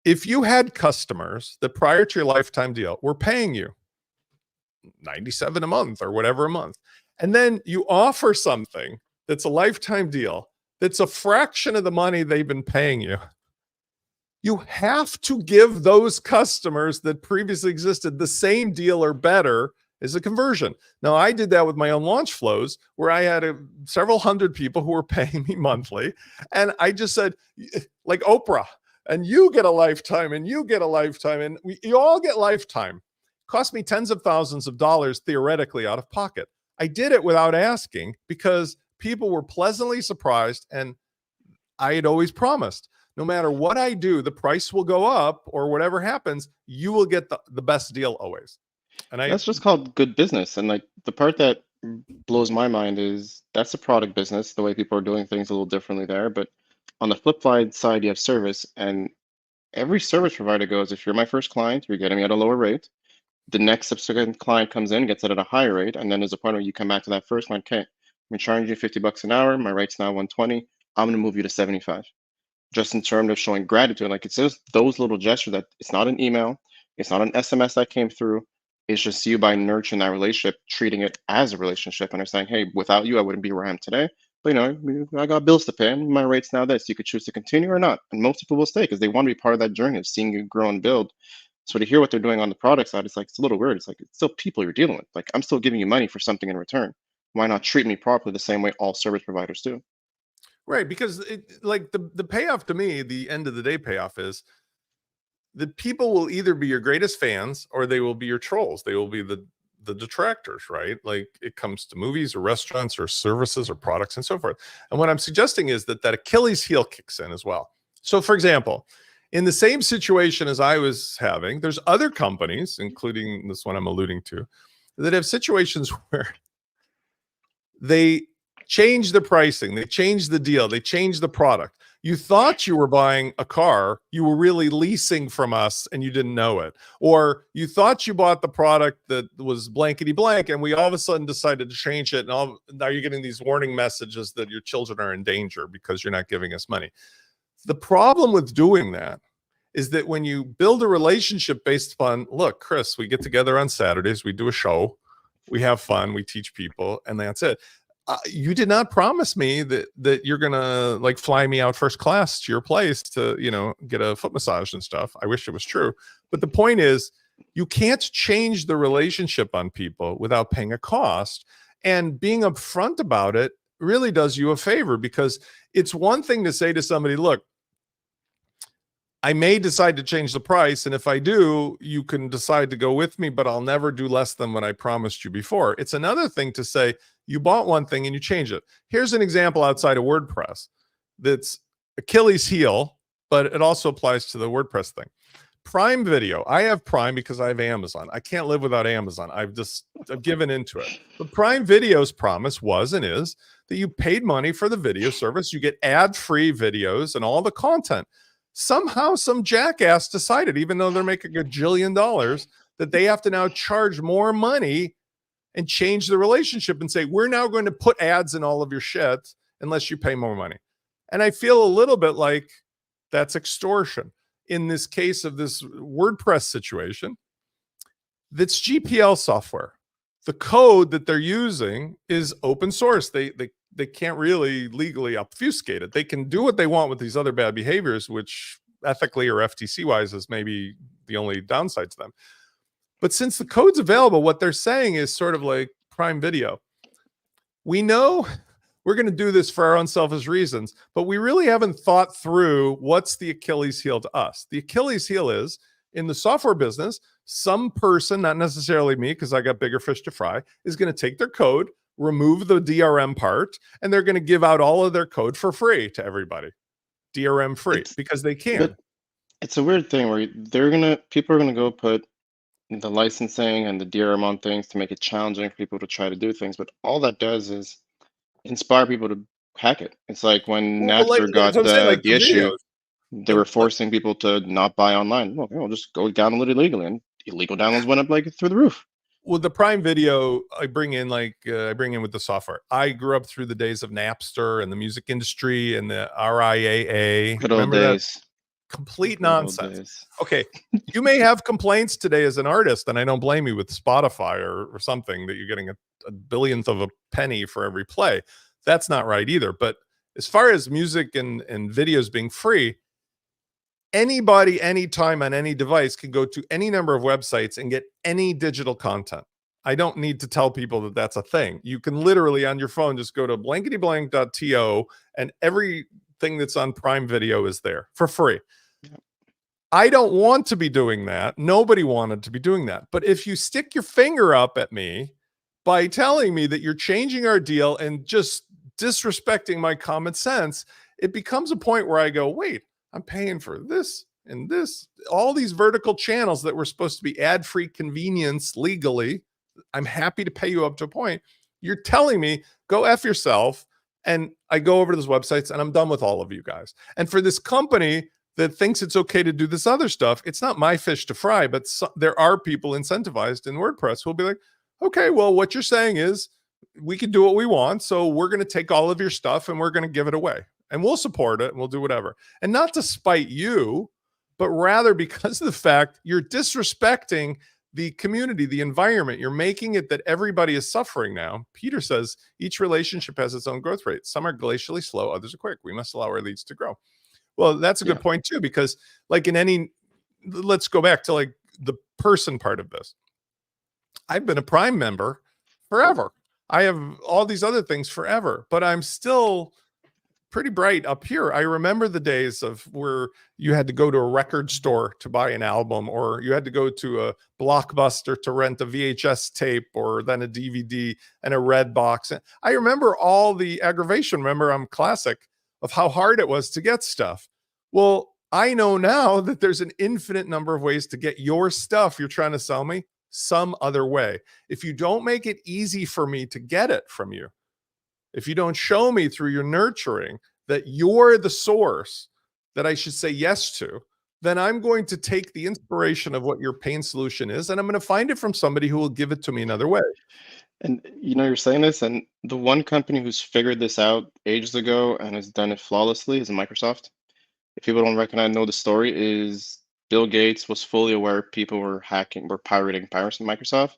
if you had customers that prior to your lifetime deal were paying you $97 a month or whatever a month, and then you offer something that's a lifetime deal, that's a fraction of the money they've been paying you, you have to give those customers that previously existed the same deal or better is a conversion. Now, I did that with my own launch flows where I had several hundred people who were paying me monthly. And I just said, like Oprah, and you get a lifetime and you get a lifetime and you all get lifetime. Cost me tens of thousands of dollars theoretically out of pocket. I did it without asking because people were pleasantly surprised. And I had always promised, no matter what I do, the price will go up or whatever happens, you will get the best deal always. And that's just called good business. And like the part that blows my mind is that's a product business. The way people are doing things a little differently there. But on the flip side, you have service, and every service provider goes, if you're my first client, you're getting me at a lower rate. The next subsequent client comes in, gets it at a higher rate. And then there's a point where you come back to that first one. Okay, I'm charging you $50 an hour. My rate's now 120. I'm going to move you to 75. Just in terms of showing gratitude. Like it's just those little gestures that it's not an email. It's not an SMS that came through. It's just you by nurturing that relationship, treating it as a relationship, and they're saying, hey, without you, I wouldn't be where I am today. But I got bills to pay, and my rate's now this. You could choose to continue or not. And most people will stay because they want to be part of that journey of seeing you grow and build. So to hear what they're doing on the product side, it's like, it's a little weird. It's like, it's still people you're dealing with. Like, I'm still giving you money for something in return. Why not treat me properly the same way all service providers do? Right. Because like the payoff to me, the end of the day payoff is the people will either be your greatest fans or they will be your trolls. They will be the detractors, right? Like it comes to movies or restaurants or services or products and so forth. And what I'm suggesting is that Achilles heel kicks in as well. So for example, in the same situation as I was having, there's other companies, including this one I'm alluding to, that have situations where they change the pricing, they change the deal, they change the product. You thought you were buying a car, you were really leasing from us and you didn't know it. Or you thought you bought the product that was blankety blank and we all of a sudden decided to change it. And now you're getting these warning messages that your children are in danger because you're not giving us money. The problem with doing that is that when you build a relationship based upon, look, Chris, we get together on Saturdays, we do a show, we have fun, we teach people, and that's it. You did not promise me that you're gonna like fly me out first class to your place to, you know, get a foot massage and stuff. I wish it was true, but the point is, you can't change the relationship on people without paying a cost. And being upfront about it really does you a favor, because it's one thing to say to somebody, look, I may decide to change the price, and if I do, you can decide to go with me, but I'll never do less than what I promised you before. It's another thing to say, you bought one thing and you change it. Here's an example outside of WordPress that's Achilles heel, but it also applies to the WordPress thing. Prime Video. I have Prime because I have Amazon. I can't live without Amazon. I've given into it. But Prime Video's promise was and is that you paid money for the video service. You get ad-free videos and all the content. Somehow some jackass decided, even though they're making $1 jillion, that they have to now charge more money and change the relationship and say, we're now going to put ads in all of your shit unless you pay more money. And I feel a little bit like that's extortion. In this case of this WordPress situation, that's GPL software. The code that they're using is open source. They can't really legally obfuscate it. They can do what they want with these other bad behaviors, which ethically or FTC wise is maybe the only downside to them. But since the code's available, what they're saying is sort of like Prime Video. We know we're going to do this for our own selfish reasons, but we really haven't thought through what's the Achilles heel to us. The Achilles heel is, in the software business, some person, not necessarily me, because I got bigger fish to fry, is going to take their code, remove the DRM part, and they're going to give out all of their code for free to everybody. DRM free, because they can. It's a weird thing where people are gonna go put the licensing and the DRM on things to make it challenging for people to try to do things, but all that does is inspire people to hack it. It's like when Napster got the issue, they were forcing people to not buy online. Well, just go download it illegally, and illegal downloads went up like through the roof. Well, the Prime Video, I bring in with the software. I grew up through the days of Napster and the music industry and the RIAA. Good old days. Complete nonsense. Okay, you may have complaints today as an artist, and I don't blame you with Spotify or something that you're getting a billionth of a penny for every play. That's not right either. But as far as music and videos being free, anybody, anytime on any device can go to any number of websites and get any digital content. I don't need to tell people that that's a thing. You can literally on your phone just go to blanketyblank.to and everything that's on Prime Video is there for free. I don't want to be doing that. Nobody wanted to be doing that. But if you stick your finger up at me by telling me that you're changing our deal and just disrespecting my common sense, it becomes a point where I go, wait, I'm paying for this and this, all these vertical channels that were supposed to be ad-free convenience legally. I'm happy to pay you up to a point. You're telling me, go F yourself. And I go over to those websites and I'm done with all of you guys. And for this company that thinks it's okay to do this other stuff, it's not my fish to fry, but there are people incentivized in WordPress who will be like, okay, well, what you're saying is we can do what we want. So we're going to take all of your stuff and we're going to give it away. And we'll support it and we'll do whatever. And not to spite you, but rather because of the fact you're disrespecting the community, the environment. You're making it that everybody is suffering now. Peter says each relationship has its own growth rate. Some are glacially slow, others are quick. We must allow our leads to grow. Well, that's a good point too, because like in any, let's go back to like the person part of this. I've been a Prime member forever. I have all these other things forever, but I'm still pretty bright up here. I remember the days of where you had to go to a record store to buy an album, or you had to go to a Blockbuster to rent a VHS tape, or then a DVD and a red box. I remember all the aggravation. Remember, I'm classic of how hard it was to get stuff. Well, I know now that there's an infinite number of ways to get your stuff you're trying to sell me some other way. If you don't make it easy for me to get it from you, if you don't show me through your nurturing that you're the source that I should say yes to, then I'm going to take the inspiration of what your pain solution is, and I'm going to find it from somebody who will give it to me another way. And you're saying this, and the one company who's figured this out ages ago and has done it flawlessly is Microsoft. If people don't know the story, is Bill Gates was fully aware people were pirating Microsoft.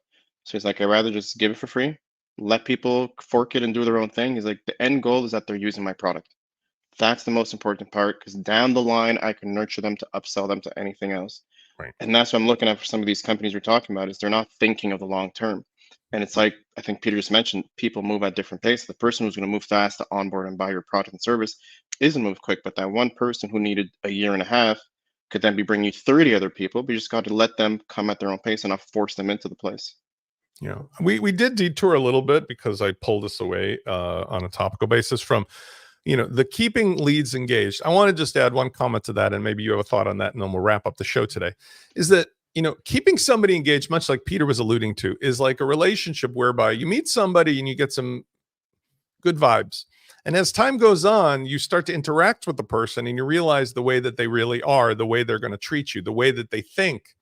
So he's like, I'd rather just give it for free, let people fork it and do their own thing. He's like, the end goal is that they're using my product. That's the most important part, because down the line, I can nurture them to upsell them to anything else. Right. And that's what I'm looking at for some of these companies we're talking about, is they're not thinking of the long term. And it's like, I think Peter just mentioned, people move at different pace. The person who's going to move fast to onboard and buy your product and service isn't move quick, but that one person who needed a year and a half could then be bringing you 30 other people, but you just got to let them come at their own pace and not force them into the place. Yeah, we did detour a little bit because I pulled us away on a topical basis from, the keeping leads engaged. I want to just add one comment to that, and maybe you have a thought on that, and then we'll wrap up the show today. Is that, keeping somebody engaged, much like Peter was alluding to, is like a relationship whereby you meet somebody and you get some good vibes. And as time goes on, you start to interact with the person and you realize the way that they really are, the way they're going to treat you, the way that they think.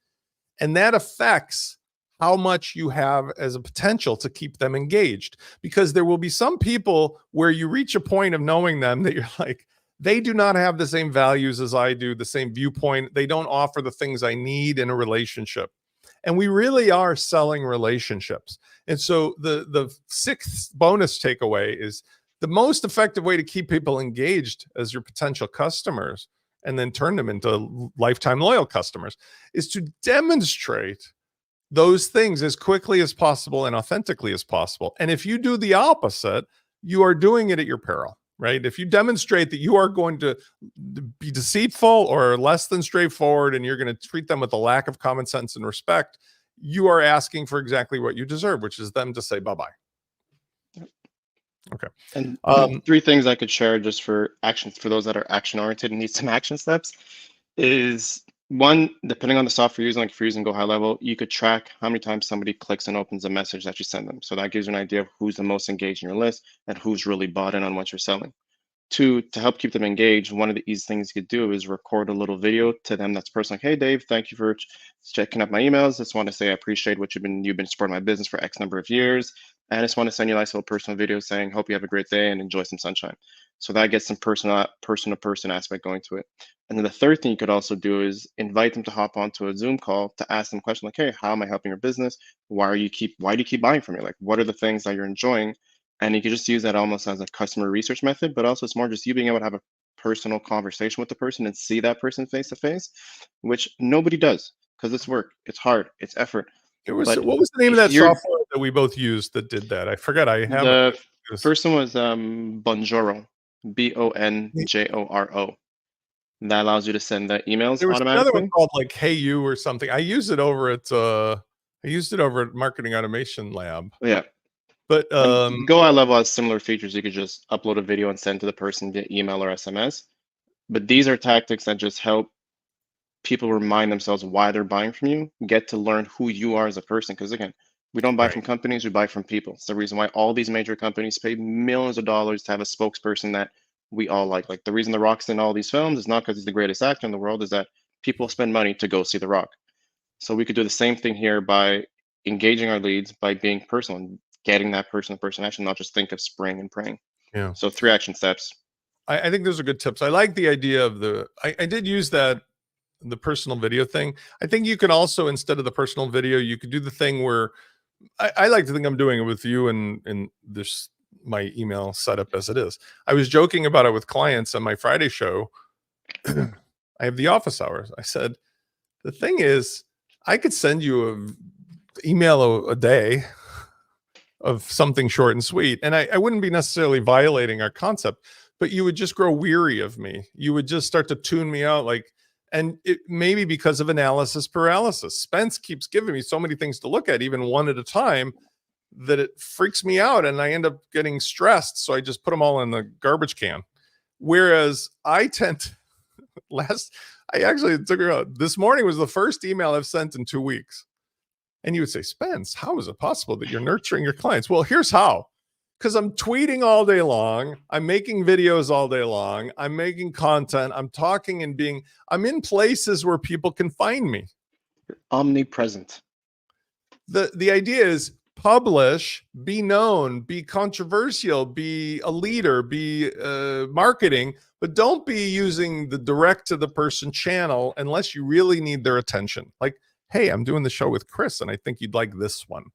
And that affects how much you have as a potential to keep them engaged, because there will be some people where you reach a point of knowing them that you're like, they do not have the same values as I do, the same viewpoint. They don't offer the things I need in a relationship. And we really are selling relationships. And so the sixth bonus takeaway is the most effective way to keep people engaged as your potential customers and then turn them into lifetime loyal customers is to demonstrate those things as quickly as possible and authentically as possible. And if you do the opposite, you are doing it at your peril, right? If you demonstrate that you are going to be deceitful or less than straightforward, and you're going to treat them with a lack of common sense and respect, you are asking for exactly what you deserve, which is them to say bye-bye. Okay. And three things I could share just for actions, for those that are action oriented and need some action steps, is one, depending on the software you're using, like if you're using GoHighLevel, you could track how many times somebody clicks and opens a message that you send them. So that gives you an idea of who's the most engaged in your list and who's really bought in on what you're selling. Two, to help keep them engaged, one of the easy things you could do is record a little video to them that's personal. Like, hey, Dave, thank you for checking up my emails. Just want to say I appreciate what you've been supporting my business for X number of years. And I just want to send you a nice little personal video saying, hope you have a great day and enjoy some sunshine. So that gets some person-to-person aspect going to it. And then the third thing you could also do is invite them to hop onto a Zoom call to ask them questions like, hey, how am I helping your business? Why do you keep buying from me? Like, what are the things that you're enjoying? And you can just use that almost as a customer research method, but also it's more just you being able to have a personal conversation with the person and see that person face to face, which nobody does because it's work, it's hard, it's effort. What was the name of that software that we both used that did that? I forgot. I have the first one was Bonjoro, Bonjoro. That allows you to send the emails there was automatically. Another one called like Hey You or something. I used it over at Marketing Automation Lab. Yeah. But GoHighLevel has similar features. You could just upload a video and send to the person via email or SMS. But these are tactics that just help people remind themselves why they're buying from you, get to learn who you are as a person. Because again, we don't buy from companies, we buy from people. It's the reason why all these major companies pay millions of dollars to have a spokesperson that we all like. Like the reason The Rock's in all these films is not because he's the greatest actor in the world, is that people spend money to go see The Rock. So we could do the same thing here by engaging our leads, by being personal and getting that person-to-person action, not just think of spraying and praying. Yeah. So 3 action steps. I think those are good tips. I like the idea of I did use the personal video thing. I think you can also, instead of the personal video, you could do the thing where I like to think I'm doing it with you and this my email setup as it is. I was joking about it with clients on my Friday show. I have the office hours. I said, the thing is, I could send you a email a day of something short and sweet, and I wouldn't be necessarily violating our concept, but you would just grow weary of me. You would just start to tune me out, like, and it maybe because of analysis paralysis. Spence keeps giving me so many things to look at, even one at a time, that it freaks me out, and I end up getting stressed. So I just put them all in the garbage can. Whereas I tend to I actually took her out. This morning was the first email I've sent in 2 weeks. And you would say, Spence, how is it possible that you're nurturing your clients? Well, here's how. Because I'm tweeting all day long. I'm making videos all day long. I'm making content. I'm talking and I'm in places where people can find me. You're omnipresent. The idea is publish, be known, be controversial, be a leader, be marketing, but don't be using the direct to the person channel unless you really need their attention. Like, hey, I'm doing the show with Chris and I think you'd like this one.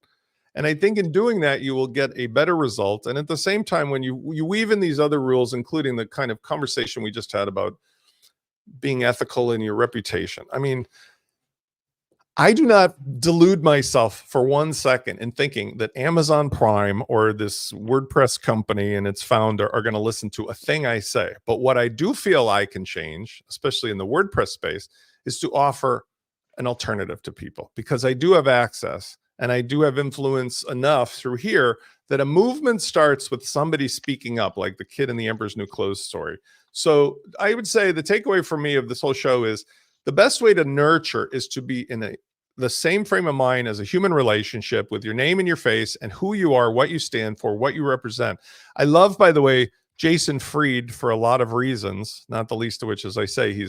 And I think in doing that, you will get a better result. And at the same time, when you weave in these other rules, including the kind of conversation we just had about being ethical in your reputation. I mean, I do not delude myself for 1 second in thinking that Amazon Prime or this WordPress company and its founder are going to listen to a thing I say. But what I do feel I can change, especially in the WordPress space, is to offer an alternative to people, because I do have access and I do have influence enough through here that a movement starts with somebody speaking up, like the kid in the Emperor's New Clothes story. So I would say the takeaway for me of this whole show is the best way to nurture is to be in the same frame of mind as a human relationship, with your name in your face and who you are, what you stand for, what you represent. I love, by the way, Jason Fried for a lot of reasons, not the least of which, as I say, he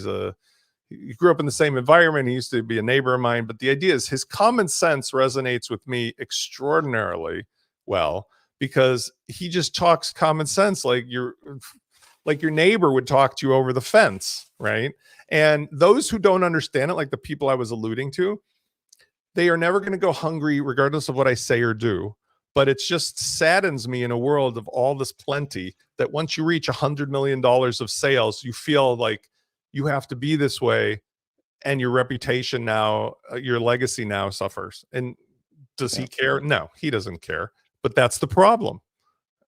grew up in the same environment. He used to be a neighbor of mine, but the idea is his common sense resonates with me extraordinarily well, because he just talks common sense like your neighbor would talk to you over the fence, right? And those who don't understand it, like the people I was alluding to, they are never going to go hungry regardless of what I say or do. But it just saddens me in a world of all this plenty that once you reach $100 million of sales, you feel like you have to be this way, and your reputation now, your legacy now suffers. And does he care? No, he doesn't care. But that's the problem.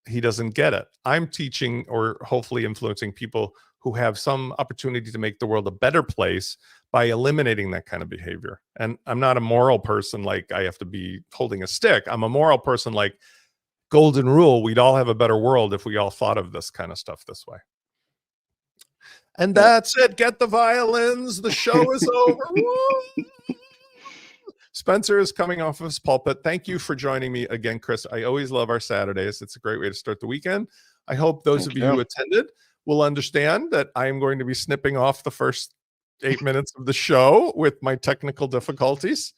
He doesn't get it. I'm teaching, or hopefully influencing, people who have some opportunity to make the world a better place by eliminating that kind of behavior. And I'm not a moral person like I have to be holding a stick. I'm a moral person like golden rule. We'd all have a better world if we all thought of this kind of stuff this way. And that's it. Get the violins. The show is over. Spencer is coming off of his pulpit. Thank you for joining me again, Chris. I always love our Saturdays. It's a great way to start the weekend. I hope those of you who attended will understand that I am going to be snipping off the first 8 minutes of the show with my technical difficulties,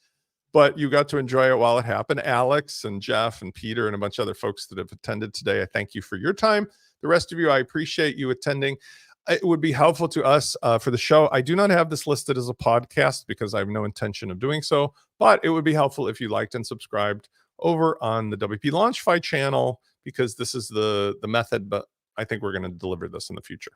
but you got to enjoy it while it happened. Alex and Jeff and Peter and a bunch of other folks that have attended today, I thank you for your time. The rest of you, I appreciate you attending. It would be helpful to us for the show. I do not have this listed as a podcast because I have no intention of doing so, but it would be helpful if you liked and subscribed over on the WP Launchify channel, because this is the method, but I think we're going to deliver this in the future.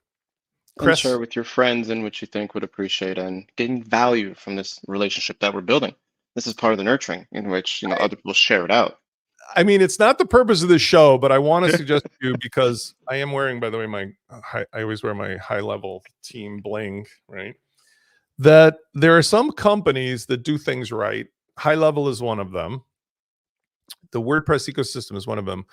Chris, and share with your friends and what you think would appreciate and gain value from this relationship that we're building. This is part of the nurturing in which other people share it out. I mean, it's not the purpose of the show, but I want to suggest to you, because I am wearing, by the way, I always wear my high level team bling, right? That there are some companies that do things right. High Level is one of them. The WordPress ecosystem is one of them.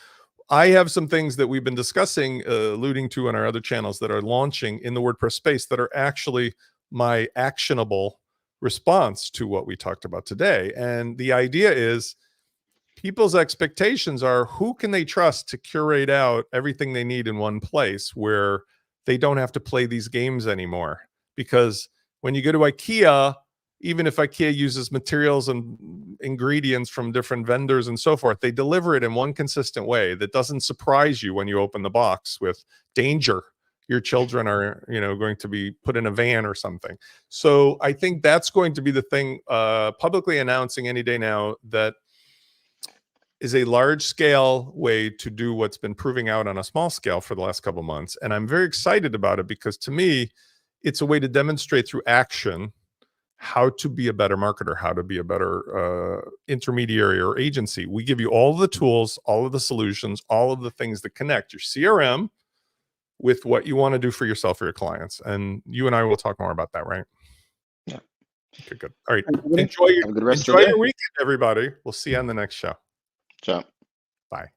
I have some things that we've been discussing, alluding to on our other channels, that are launching in the WordPress space that are actually my actionable response to what we talked about today. And the idea is, people's expectations are, who can they trust to curate out everything they need in one place where they don't have to play these games anymore? Because when you go to IKEA, even if IKEA uses materials and ingredients from different vendors and so forth, they deliver it in one consistent way that doesn't surprise you when you open the box with danger. Your children are, going to be put in a van or something. So I think that's going to be the thing, publicly announcing any day now, that is a large scale way to do what's been proving out on a small scale for the last couple of months. And I'm very excited about it, because to me, it's a way to demonstrate through action how to be a better marketer, how to be a better intermediary or agency. We give you all the tools, all of the solutions, all of the things that connect your CRM with what you want to do for yourself or your clients. And you and I will talk more about that, right? Yeah. Okay, good. All right. Everybody, Enjoy have a good rest of your the day. weekend, everybody. We'll see you on the next show. Ciao. Bye.